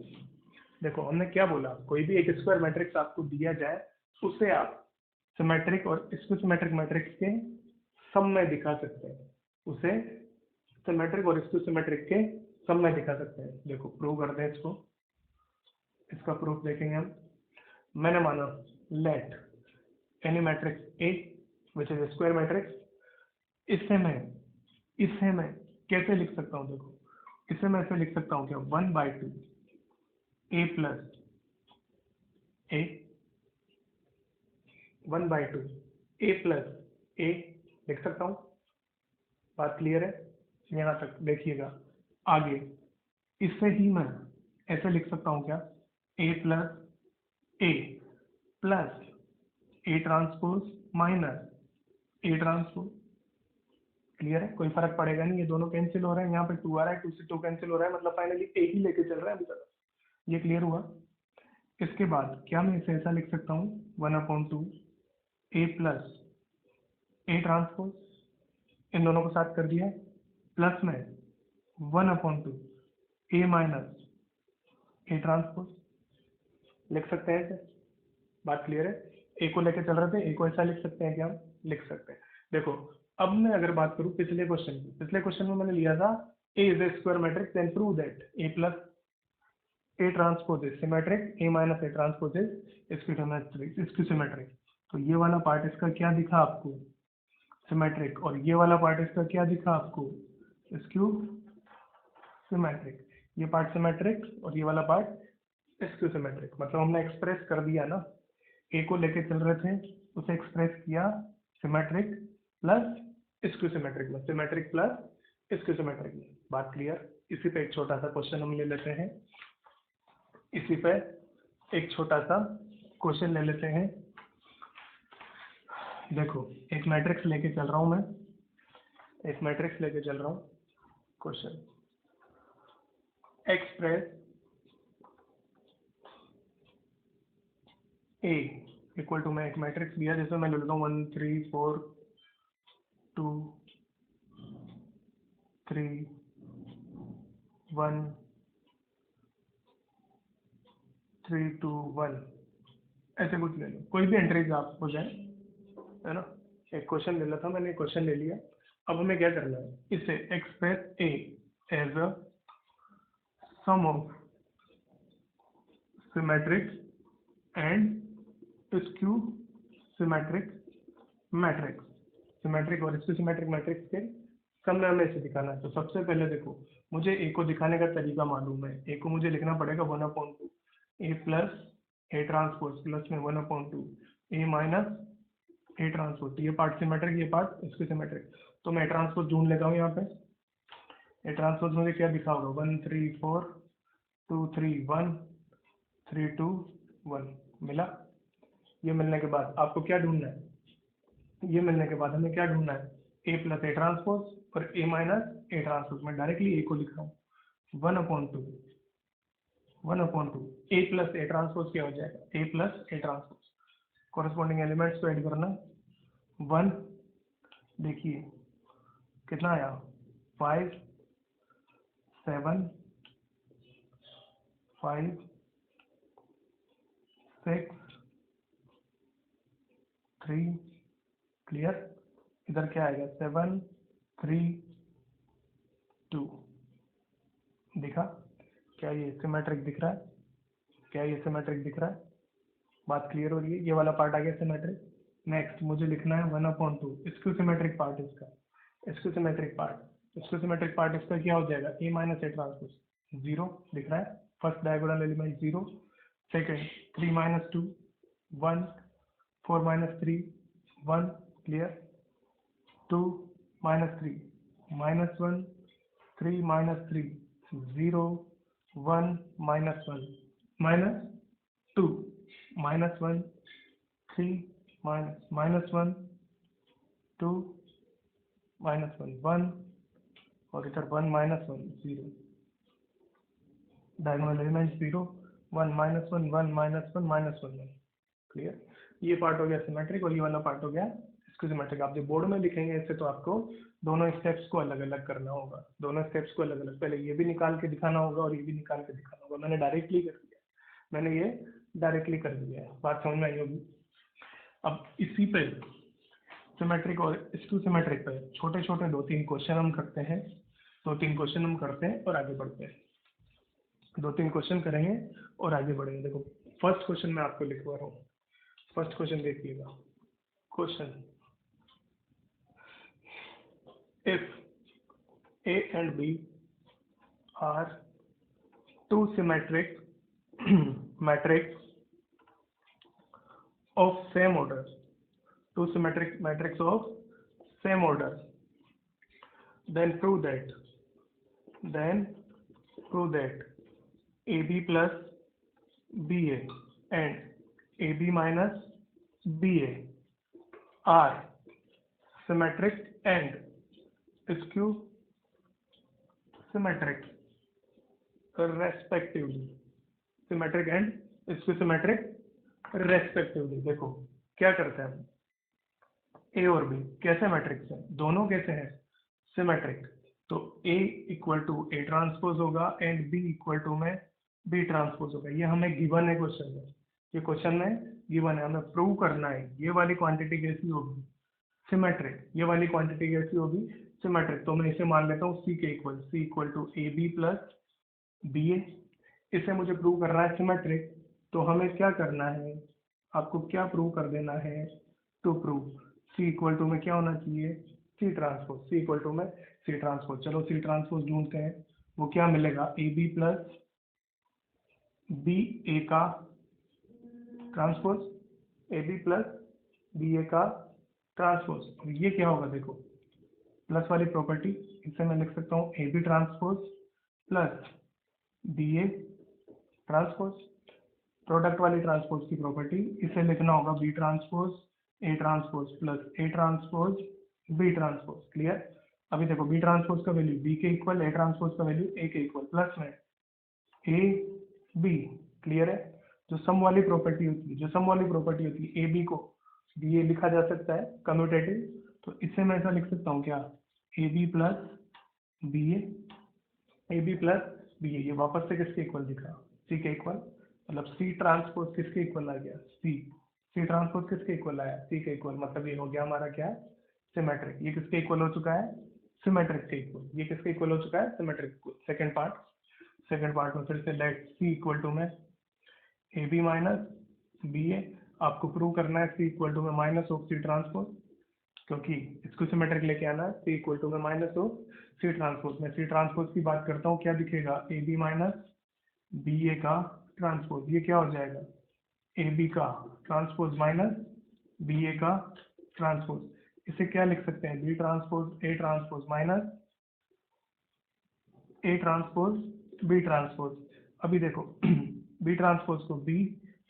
देखो हमने क्या बोला, कोई भी एक स्क्वायर मैट्रिक्स आपको दिया जाए उसे आप सिमेट्रिक और स्क्यू सिमेट्रिक मैट्रिक्स के सम में दिखा सकते हैं, उसे सिमेट्रिक और स्क्यू सिमेट्रिक के सम में दिखा सकते हैं। देखो प्रूव करते हैं इसको, इसका प्रूफ देखेंगे हम। मैंने माना let any matrix A which is square matrix, इससे मैं कैसे लिख सकता हूँ, देखो इसे मैं ऐसे लिख सकता हूँ क्या, 1/2 ए प्लस ए, 1/2 ए प्लस ए लिख सकता हूँ। बात क्लियर है यहाँ तक? देखिएगा आगे, इससे ही मैं ऐसे लिख सकता हूँ क्या, A plus A transpose minus A transpose. Clear है? कोई फर्क पड़ेगा नहीं, ये दोनों कैंसिल हो रहे हैं, यहाँ पे 2 आ रहा है, 2 से 2 कैंसिल हो रहा है, मतलब फाइनली ए ही लेके चल रहा है अभी तक। ये क्लियर हुआ? इसके बाद क्या मैं इसे ऐसा लिख सकता हूँ, 1/2 ए प्लस ए ट्रांसपोज, इन दोनों को साथ कर दिया, प्लस में 1/2 ए माइनस ए ट्रांसपोज लिख सकते हैं ऐसे। बात क्लियर है? ए को लेके चल रहे थे, ए को ऐसा लिख सकते हैं क्या, हम लिख सकते हैं। देखो अब मैं अगर बात करूं पिछले क्वेश्चन की, पिछले क्वेश्चन में मैंने लिया था A is a square matrix then prove that A plus A transpose is symmetric, A minus A transpose is skew symmetric. तो ये वाला पार्ट इसका क्या दिखा आपको, सिमेट्रिक, और ये वाला पार्ट इसका क्या दिखा आपको, स्क्यू सिमेट्रिक। ये पार्ट सिमेट्रिक और ये वाला पार्ट स्क्यू सिमेट्रिक। मतलब हमने एक्सप्रेस कर दिया ना, ए को लेके चल रहे थे, उसे एक्सप्रेस किया सिमेट्रिक प्लस स्क्यू सिमेट्रिक में, सिमेट्रिक प्लस स्क्यू सिमेट्रिक में। बात क्लियर? इसी पे एक छोटा सा क्वेश्चन हम ले लेते हैं, इसी पे एक छोटा सा क्वेश्चन ले लेते हैं। देखो एक मैट्रिक्स लेके चल रहा हूं मैं, एक मैट्रिक्स लेके चल रहा हूं, question express A equal to, मैं एक मैट्रिक्स दिया जैसे मैं ले लेता हूँ 1 3 4 2 3 1 3 2 1, ऐसे कुछ ले लो, कोई भी एंट्रीज आप हो जाए, है ना। एक क्वेश्चन ले लेता, मैंने क्वेश्चन ले लिया। अब हमें क्या करना है, इसे express A as a sum of symmetric and skew symmetric matrix, symmetric और स्क्यू सिमेट्रिक मैट्रिक्स के सम में हमें इसे दिखाना है। तो सबसे पहले देखो मुझे ए को दिखाने का तरीका मालूम है, ए को मुझे लिखना पड़ेगा 1/2 ए प्लस ए ट्रांसपोज प्लस में 1/2 ए माइनस ए ट्रांसपोज। ये पार्ट सिमेट्रिक, ये पार्ट स्क्यू सिमेट्रिक। तो मैं ए ट्रांसपोज ढूंढ लेता हूँ यहाँ पे। ए ट्रांसपोज मुझे क्या दिखा होगा, 1 3 4 2 3 1 3 2 1 मिला। ये मिलने के बाद आपको क्या ढूंढना है, ये मिलने के बाद हमें क्या ढूंढना है, ए प्लस ए ट्रांसपोज और ए माइनस ए ट्रांसपोज। मैं डायरेक्टली ए को लिख रहा हूँ 1/2 ए प्लस ए ट्रांसपोज क्या हो जाएगा, A plus A transpose. Corresponding elements को ऐड करना, 1 देखिए कितना आया, 5 7 5 6 3 क्लियर। इधर क्या आएगा 7 3 2। दिखा क्या ये सिमेट्रिक दिख रहा है? क्या ये सिमेट्रिक दिख रहा है? बात क्लियर हो रही है? ये वाला पार्ट आ गया सिमेट्रिक। नेक्स्ट मुझे लिखना है 1/2 इसक्यू सिमेट्रिक पार्ट इसका। इसक्यू सिमेट्रिक पार्ट इसका क्या हो जाएगा a माइनस ए ट्रांसपोज 0 दिख रहा है। First diagonal element 0, second 3 minus 2 1, 4 minus 3 1 clear. 2 minus 3 -1, 3 minus 3 0 1 minus 1 minus 2 -1 3 -1 2 -1 1 और इधर 1 -1 0। Diagonal element 0 1 -1 1 -1 -1 clear. ये पार्ट हो गया सिमेट्रिक और ये वाला पार्ट हो गया इसको सिमेट्रिक। आप जो बोर्ड में लिखेंगे इससे तो आपको दोनों स्टेप्स को अलग अलग करना होगा। दोनों स्टेप्स को अलग अलग पहले ये भी निकाल के दिखाना होगा और ये भी निकाल के दिखाना होगा। मैंने डायरेक्टली कर दिया, मैंने ये डायरेक्टली कर दिया है। बात समझ में आई होगी। अब इसी पे सिमेट्रिक और स्क्यू सिमेट्रिक पे छोटे छोटे 2-3 क्वेश्चन हम करते हैं। 2-3 क्वेश्चन हम करते हैं और आगे बढ़ते हैं। 2-3 क्वेश्चन करेंगे और आगे बढ़ेंगे। देखो फर्स्ट क्वेश्चन मैं आपको लिखवा रहा हूँ। फर्स्ट क्वेश्चन देखिएगा। Question if A and B are two symmetric matrix of same order, two symmetric matrix of same order, then prove that AB plus BA and AB minus BA are symmetric and skew symmetric respectively. Symmetric and skew symmetric respectively. देखो क्या करते हैं हम, ए और B कैसे matrix है, दोनों कैसे हैं सिमेट्रिक। तो ए इक्वल टू ए ट्रांसपोज होगा एंड बी इक्वल टू में बी ट्रांसपोज होगा। ये हमें गिवन है क्वेश्चन में, ये क्वेश्चन में गिवन है, हमें प्रूव करना है ये वाली क्वांटिटी कैसी होगी सिमेट्रिक, ये वाली क्वांटिटी कैसी होगी सिमेट्रिक। तो मैं इसे मान लेता हूँ सी के equal, C equal to A B plus B A. इसे मुझे प्रूव करना है सिमेट्रिक। तो हमें क्या करना है, आपको क्या प्रूव कर देना है, to prove C equal to में क्या होना चाहिए C transpose, C equal to में सी ट्रांसपोज। चलो सी ट्रांसपोज ढूंढते हैं, वो क्या मिलेगा A B plus B A का transpose, A B plus B A का ट्रांसपोज। ये क्या होगा देखो प्लस वाली प्रॉपर्टी, इसे मैं लिख सकता हूँ A B transpose plus B A transpose. Product वाली ट्रांसपोज की प्रॉपर्टी, इसे लिखना होगा B transpose A transpose plus A transpose B transpose. Clear. अभी देखो बी ट्रांसपोज का वैल्यू बी के इक्वल, ए ट्रांसपोज का वैल्यू ए के इक्वल, प्लस में ए बी। क्लियर है। जो सम वाली प्रॉपर्टी होती है, जो सम वाली प्रॉपर्टी होती है ए बी को बी ए लिखा जा सकता है कम्यूटेटिव। तो इसे मैं ऐसा लिख सकता हूँ क्या A B plus B A B plus B A. ये वापस से किसके इक्वल दिखा सी के इक्वल, मतलब सी ट्रांसपोज किसके इक्वल आ गया सी ट्रांसपोज किसके इक्वल आया सी के इक्वल। मतलब ये हो गया हमारा क्या सिमेट्रिक। ये किसके इक्वल हो चुका है सिमेट्रिक के इक्वल। ये किसके इक्वल हो चुका है सिमेट्रिक। सेकंड पार्ट में फिर से लेट सी इक्वल टू में ए बी माइनस बी ए। आपको प्रूव करना है सी इक्वल टू में माइनस ऑफ सी ट्रांसपोज, क्योंकि इसको सिमेट्रिक लेके आना है। सी इक्वल टू में माइनस ऑफ सी ट्रांसपोज। मैं सी ट्रांसपोज की बात करता हूँ, क्या दिखेगा A B minus B A का ट्रांसपोज। ये क्या हो जाएगा ए बी का ट्रांसपोज माइनस बी ए का ट्रांसपोज। इसे क्या लिख सकते हैं B transpose A transpose minus A transpose B transpose. अभी देखो बी ट्रांसपोज को बी,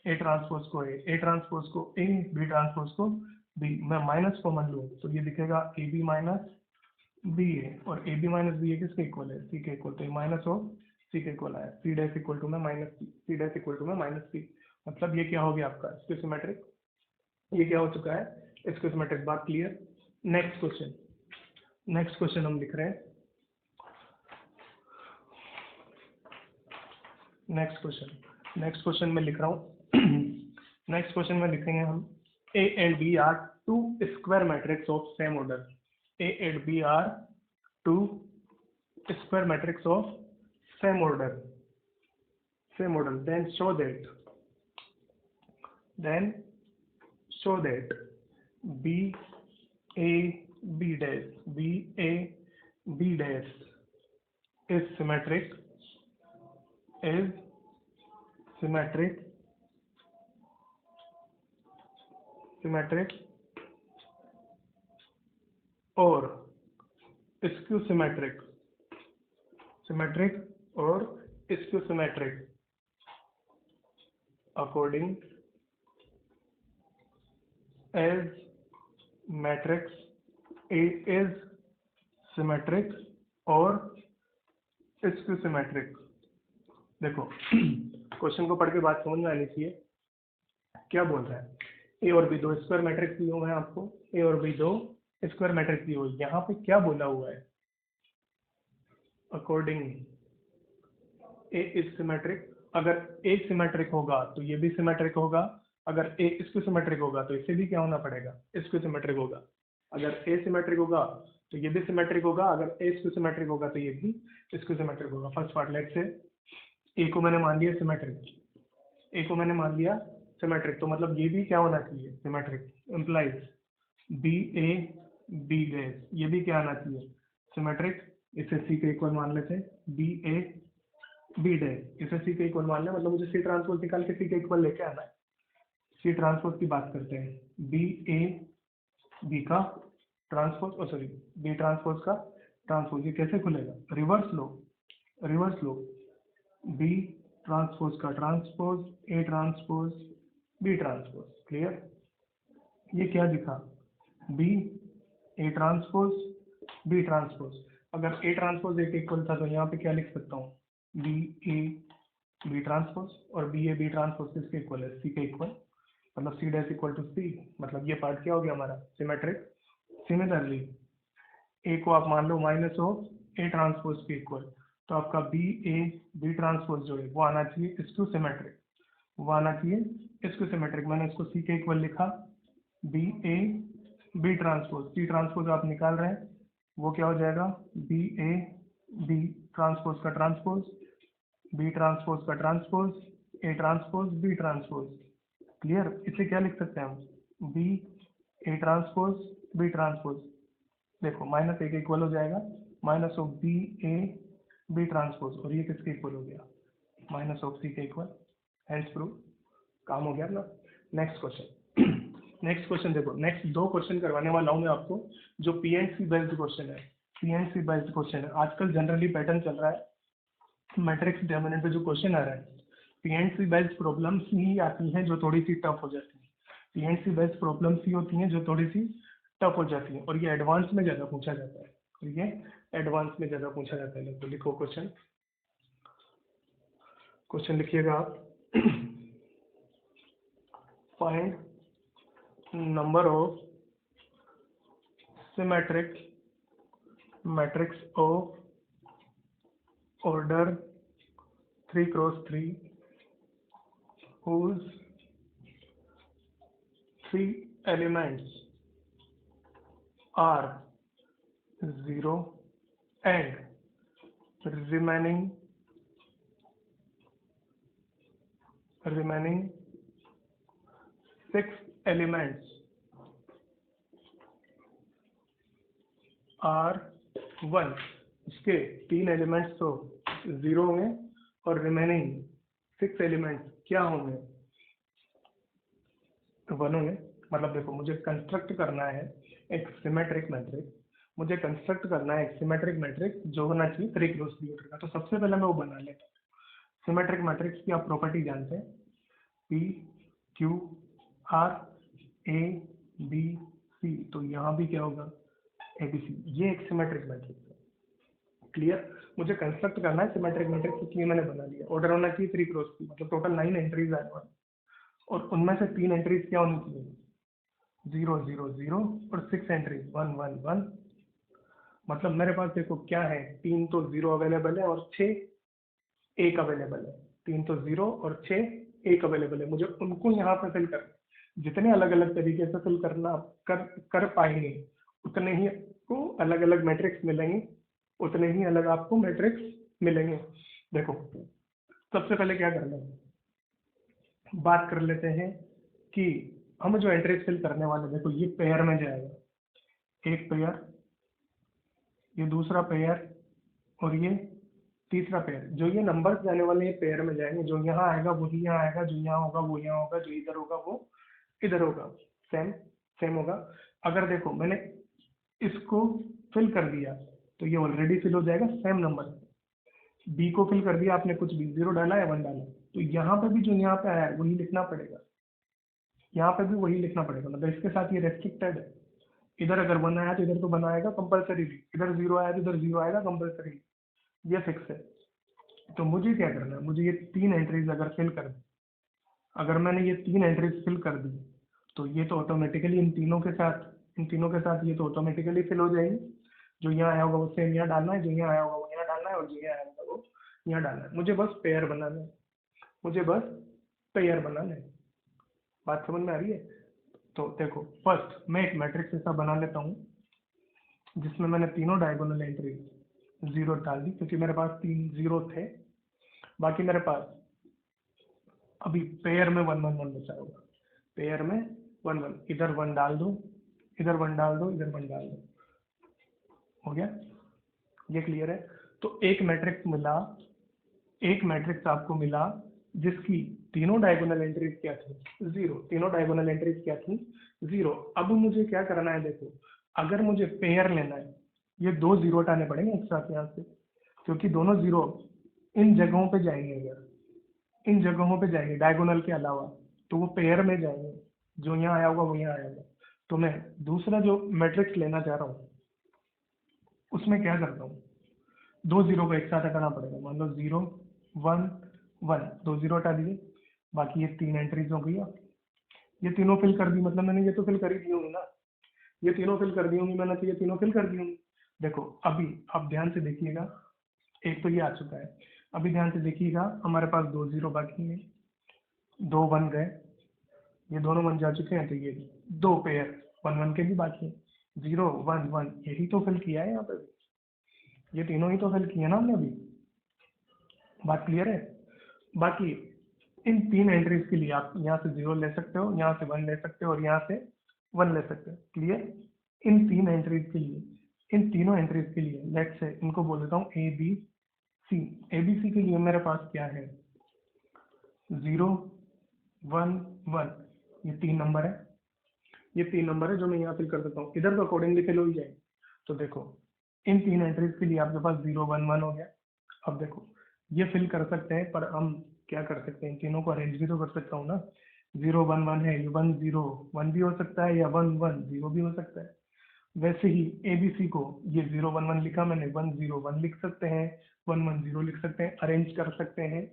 ए ट्रांसपोज को ए ट्रांसपोज को ए, बी ट्रांसपोज को बी। मैं माइनस कॉमन लूँ तो ये दिखेगा A B minus B A, और A B minus B A किसके इक्वल है सी के इक्वल। तो ये माइनस हो सी के इक्वल आया, सी डैश इक्वल टू में minus C, C dash equal to में माइनस सी। मतलब ये क्या हो गया आपका स्क्यू सिमेट्रिक। ये क्या हो चुका है स्क्यू सिमेट्रिक। बात क्लियर। नेक्स्ट क्वेश्चन हम लिख रहे हैं। नेक्स्ट क्वेश्चन में लिख रहा हूँ नेक्स्ट क्वेश्चन में लिखेंगे हम A and B are two square matrix of same order. A and B are two square matrix of same order. Then show that B A B dash is symmetric or skew symmetric according as matrix A is symmetric or skew symmetric. देखो question को पढ़ के बात समझ में आनी चाहिए क्या बोल रहा है. ए और बी दो स्क्वायर मैट्रिक्स दिए हुए हैं आपको, ए और बी दो स्क्वायर मैट्रिक्स दिए हुए. यहाँ पे क्या बोला हुआ है, अकॉर्डिंग ए इज सिमेट्रिक. अगर ए सिमेट्रिक होगा तो ये भी सिमेट्रिक होगा, अगर ए इसको सिमेट्रिक होगा तो इससे भी क्या होना पड़ेगा, इसको सिमेट्रिक होगा. अगर ए सिमेट्रिक होगा तो ये भी सिमेट्रिक होगा, अगर ए इसको सिमेट्रिक होगा तो ये भी इसको सिमेट्रिक होगा. फर्स्ट पार्ट लेट से ए को मैंने मान लिया सिमेट्रिक, तो मतलब ये भी क्या होना चाहिए, symmetric. Implies B A B dash ये भी क्या आना चाहिए, सिमेट्रिक. इसे सी के इक्वल मान लेते हैं, बी ए बी डैश इसे सी के इक्वल मान लें, मतलब मुझे सी ट्रांसपोज निकाल के सी के इक्वल लेके आना है. सी ट्रांसपोज की बात करते हैं, बी ए बी का ट्रांसपोज, सॉरी बी ट्रांसपोज का ट्रांसपोज. ये कैसे खुलेगा, रिवर्स लो बी ट्रांसपोज का transpose, A transpose B transpose. Clear. ये क्या दिखा, B A transpose B transpose. अगर ए ट्रांसपोज ए के इक्वल था तो यहाँ पे क्या लिख सकता हूँ, बी ए बी ट्रांसपोज, और बी ए बी ट्रांसपोज किसके इक्वल है, सी के इक्वल. मतलब सी डैश इक्वल टू सी, मतलब ये पार्ट क्या हो गया हमारा, सिमेट्रिक. सिमिलरली ए को आप मान लो माइनस ऑफ ए ट्रांसपोज के इक्वल, तो आपका बी ए बी ट्रांसपोज जो है वो आना चाहिए इसको सिमेट्रिक, मैंने इसको सी के इक्वल लिखा, B A B transpose, C transpose आप निकाल रहे हैं वो क्या हो जाएगा, बी ए बी ट्रांसपोज का ट्रांसपोज, बी ट्रांसपोज का transpose, A transpose B transpose. Clear. इसे क्या लिख सकते हैं हम, B A transpose B transpose. देखो माइनस ए के इक्वल हो जाएगा, minus of B A B transpose, और ये किसके इक्वल हो गया, माइनस ऑफ सी के इक्वल. हेंस प्रूव, काम हो गया ना. नेक्स्ट क्वेश्चन देखो, नेक्स्ट दो क्वेश्चन करवाने वाला हूँ मैं आपको जो पीएनसी बेस्ड क्वेश्चन है. आजकल जनरली पैटर्न चल रहा है मैट्रिक्स डिटरमिनेंट पे जो क्वेश्चन आ रहा है, पीएनसी बेस्ड प्रॉब्लम्स ही आती हैं जो थोड़ी सी टफ हो जाती है. पीएनसी बेस्ड प्रॉब्लम्स ही होती हैं जो थोड़ी सी टफ हो जाती हैं, और ये एडवांस में ज़्यादा पूछा जाता है. तो लिखो क्वेश्चन लिखिएगा आप. Find number of symmetric matrix of order 3x3 whose 3 elements are 0 and remaining 6 elements are 1. इसके 3 एलिमेंट्स तो 0 होंगे और रिमेनिंग 6 एलिमेंट्स क्या होंगे, 1 होंगे. मतलब देखो मुझे कंस्ट्रक्ट करना है एक सिमेट्रिक मैट्रिक्स जो होना चाहिए 3x3 ऑर्डर का. तो सबसे पहले मैं वो बना लेता हूँ. सिमेट्रिक मैट्रिक्स की आप प्रॉपर्टी जानते हैं, P Q R A B C. तो यहाँ भी क्या होगा, ABC. ये एक सिमेट्रिक मैट्रिक्स है. क्लियर. मुझे कंस्ट्रक्ट करना है सिमेट्रिक मैट्रिक्स, इसलिए मैंने बना लिया. ऑर्डर होना चाहिए 3x3, मतलब टोटल 9 एंट्रीज आए और उनमें से 3 एंट्रीज क्या होनी चाहिए, 0 0 0 और 6 एंट्रीज 1 1 1. मतलब मेरे पास देखो क्या है, 3 तो 0 अवेलेबल है और 6 1 अवेलेबल है. 3 तो 0 और 6 1 अवेलेबल है, मुझे उनको यहाँ पे फिल करना। जितने अलग अलग तरीके से फिल करना कर पाएंगे उतने ही आपको अलग अलग मैट्रिक्स मिलेंगे, उतने ही अलग आपको मैट्रिक्स मिलेंगे। देखो सबसे पहले क्या करना है, बात कर लेते हैं कि हम जो एंट्रीज फिल करने वाले हैं, देखो ये पेयर में जाएगा, एक पेयर, ये दूसरा पेयर और ये तीसरा पेयर। जो ये नंबर्स जाने वाले हैं पेयर में जाएंगे, जो यहाँ आएगा वही यहाँ आएगा, जो यहाँ होगा वो यहाँ होगा, जो इधर होगा वो इधर होगा, सेम सेम होगा। अगर देखो मैंने इसको फिल कर दिया तो ये ऑलरेडी फिल हो जाएगा सेम नंबर। बी को फिल कर दिया आपने, कुछ भी 0 डाला या 1 डाला, तो यहाँ पे भी जो यहाँ पे आया है वही लिखना पड़ेगा, यहाँ पे भी वही लिखना पड़ेगा। मतलब इसके साथ ये रेस्ट्रिक्टेड है, इधर अगर 1 आया तो इधर तो 1 आएगा कंपल्सरीली, इधर 0 आया तो इधर 0 आएगा कंपल्सरी, ये फिक्स है। तो मुझे क्या करना है, मुझे ये 3 एंट्रीज अगर फिल कर दी, अगर मैंने ये 3 एंट्रीज फिल कर दी तो ये तो ऑटोमेटिकली इन तीनों के साथ ये तो ऑटोमेटिकली फिल हो जाएगी। जो यहाँ आया होगा वो सेम यहाँ डालना है, जो यहाँ आया होगा वो यहाँ डालना है, और जो यहाँ आया होगा वो यहाँ डालना है। मुझे बस पेयर बनाना है, मुझे बस पेयर बनाना है। बात समझ में आ रही है? तो देखो फर्स्ट मैं एक मैट्रिक्स ऐसा बना लेता हूँ जिसमें मैंने तीनों डायगोनल एंट्री 0 डाल दी, क्योंकि मेरे पास 3 0 थे। बाकी मेरे पास अभी पेयर में 1 1 1 बचा होगा, पेयर में 1 1, इधर 1 डाल दो, इधर 1 डाल दो, इधर 1 डाल दो, हो गया? ये क्लियर है? तो एक मैट्रिक्स मिला, एक मैट्रिक्स आपको मिला जिसकी तीनों डायगोनल एंट्रीज क्या थी, 0। तीनों डायगोनल एंट्रीज क्या थी, 0। अब मुझे क्या करना है, देखो अगर मुझे पेयर लेना है, ये 2 0 हटाने पड़ेंगे एक साथ यहाँ से, क्योंकि दोनों 0 इन जगहों पे जाएंगे, अगर इन जगहों पे जाएंगे डायगोनल के अलावा तो वो पेयर में जाएंगे, जो यहाँ आया होगा वो यहाँ आया होगा। तो मैं दूसरा जो मैट्रिक्स लेना चाह रहा हूँ उसमें क्या करता हूँ, 2 0 को एक साथ हटाना पड़ेगा। मान लो 0 1 1, 2 0 हटा दिए, बाकी ये 3 एंट्रीज हो गई। ये तीनों फिल कर दी, मतलब मैंने ये तो फिल कर ही दी होंगी ना, ये तीनों फिल कर दी होंगी मैंने, तो ये तीनों फिल कर दी होंगी। देखो अभी आप ध्यान से देखिएगा, एक तो ये आ चुका है, अभी ध्यान से देखिएगा हमारे पास 2 0 बाकी है, 2 1 गए, ये दोनों 1 जा चुके हैं, तो ये 2 पेयर 1 1 के भी बाकी है, 0 1 1 यही तो फिल किया है यहाँ पे, ये तीनों ही तो फिल किए ना हमने अभी। बात क्लियर है? बाकी इन 3 एंट्रीज के लिए आप यहाँ से 0 ले सकते हो, यहाँ से 1 ले सकते हो और यहाँ से 1 ले सकते हो। क्लियर? इन 3 एंट्रीज के लिए, इन तीनों एंट्रीज के लिए लेट्स से इनको बोल देता हूँ A B C. A B सी के लिए मेरे पास क्या है, 0 1 1, ये 3 नंबर है, ये 3 नंबर है जो मैं यहाँ फिल कर देता हूँ, इधर तो अकॉर्डिंगली फिल हो ही जाएगी। तो देखो इन 3 एंट्रीज के लिए आपके पास 0 1 1 हो गया। अब देखो ये फिल कर सकते हैं, पर हम क्या कर सकते हैं, इन तीनों को अरेंज भी तो कर सकता हूँ ना। 0 1 1 है, ये 1 0 1 भी हो सकता है, या 1 1 0 भी हो सकता है। वैसे ही एबीसी को ये 0 1 1 लिखा मैंने, 1 0 1 लिख सकते हैं, 1 1 0 लिख सकते हैं, अरेंज कर सकते हैं।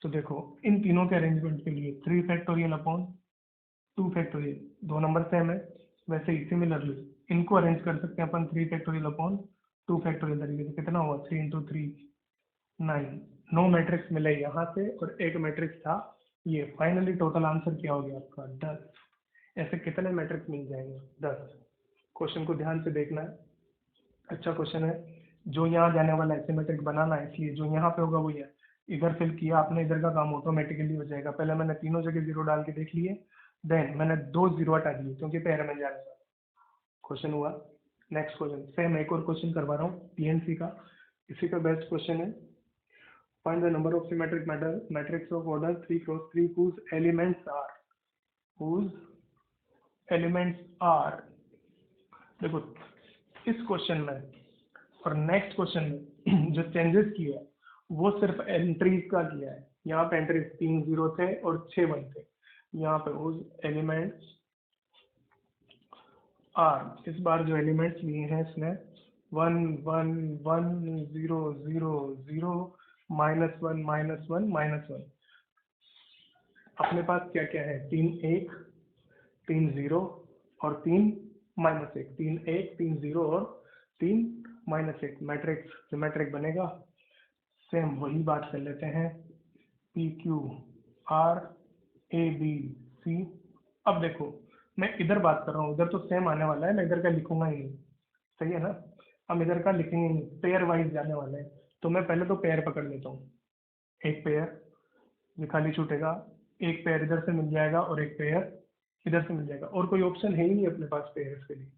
तो देखो इन तीनों के अरेंजमेंट के लिए 3 फैक्टोरियल अपॉन 2 फैक्टोरियल, दो नंबर सेम है, वैसे ही सिमिलरली इनको अरेंज कर सकते हैं अपन 3 फैक्टोरियल अपॉन 2 फैक्टोरियल तरीके से। कितना हुआ, 3 इंटू 3 9। 9 मैट्रिक्स मिले यहाँ से और एक मैट्रिक्स था ये। फाइनली टोटल आंसर क्या हो गया आपका, 10। ऐसे कितने मैट्रिक्स मिल जाएंगे, 10। क्वेश्चन को ध्यान से देखना है, अच्छा क्वेश्चन है। जो यहाँ जाने वाला है सिमेट्रिक बनाना है, इसलिए जो यहाँ पे होगा वो ये इधर फिल किया आपने, इधर का काम ऑटोमेटिकली हो जाएगा। पहले मैंने तीनों जगह 0 डाल के देख लिए, देन मैंने 2 0 हटा दिए क्योंकि पैर में जाने वाला क्वेश्चन हुआ। नेक्स्ट क्वेश्चन सेम एक और क्वेश्चन करवा रहा हूँ पीएनसी का, इसी का बेस्ट क्वेश्चन है। Find the number of symmetric matrix of order 3 cross 3 whose elements are. देखो इस क्वेश्चन में और नेक्स्ट क्वेश्चन में जो चेंजेस किया है वो सिर्फ एंट्रीज का किया है। यहाँ पे एंट्रीज 3 0 थे और 6 1 थे, यहाँ पे उस एलिमेंट्स आर। इस बार जो एलिमेंट्स लिए हैं इसने 1 1 1 0 0 0 -1 -1 -1। अपने पास क्या क्या है, 3 1 3 0 और 3 -1, 3 1 3 0 और 3 -1 मैट्रिक्स सिमेट्रिक बनेगा। सेम वही बात कर लेते हैं, P Q R A B C. अब देखो मैं इधर बात कर रहा हूँ, इधर तो सेम आने वाला है, मैं इधर का लिखूंगा ही नहीं, सही है ना। हम इधर का लिखेंगे नहीं, पेयर वाइज जाने वाले हैं। तो मैं पहले तो पेयर पकड़ लेता हूँ, एक पेयर ये खाली छूटेगा, एक पेयर इधर से मिल जाएगा और एक पेयर इधर से मिल जाएगा, और कोई ऑप्शन है ही नहीं अपने पास पेयर्स के लिए,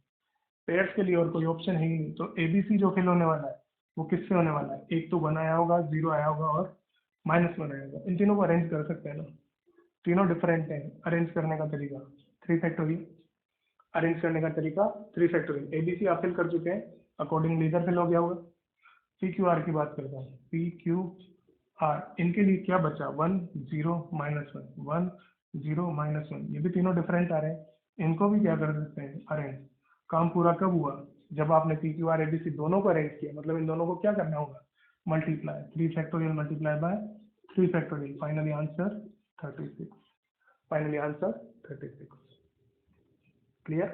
पेयर्स के लिए और कोई ऑप्शन है ही नहीं। तो एबीसी जो फिल होने वाला है वो किससे होने वाला है, एक तो 1 आया होगा, 0 आया होगा और -1 आया होगा। इन तीनों को अरेंज कर सकते हैं ना, तीनों डिफरेंट है, अरेंज करने का तरीका 3 फैक्टोरियल, अरेंज करने का तरीका 3 फैक्टोरियल। एबीसी आप फिल कर चुके हैं, अकॉर्डिंगली इधर फिल हो गया होगा। पी क्यू आर की बात करता हूँ, पी क्यू आर इनके लिए क्या बचा, 1 0 -1, 1 0 -1, ये भी तीनों डिफरेंट आ रहे हैं, इनको भी क्या कर सकते हैं, अरेंज। काम पूरा कब हुआ, जब आपने पी क्यू आर एबीसी दोनों को अरेंज किया, मतलब इन दोनों को क्या करना होगा, multiply, 3 factorial multiply by 3 factorial, finally answer 36, finally answer 36। Clear.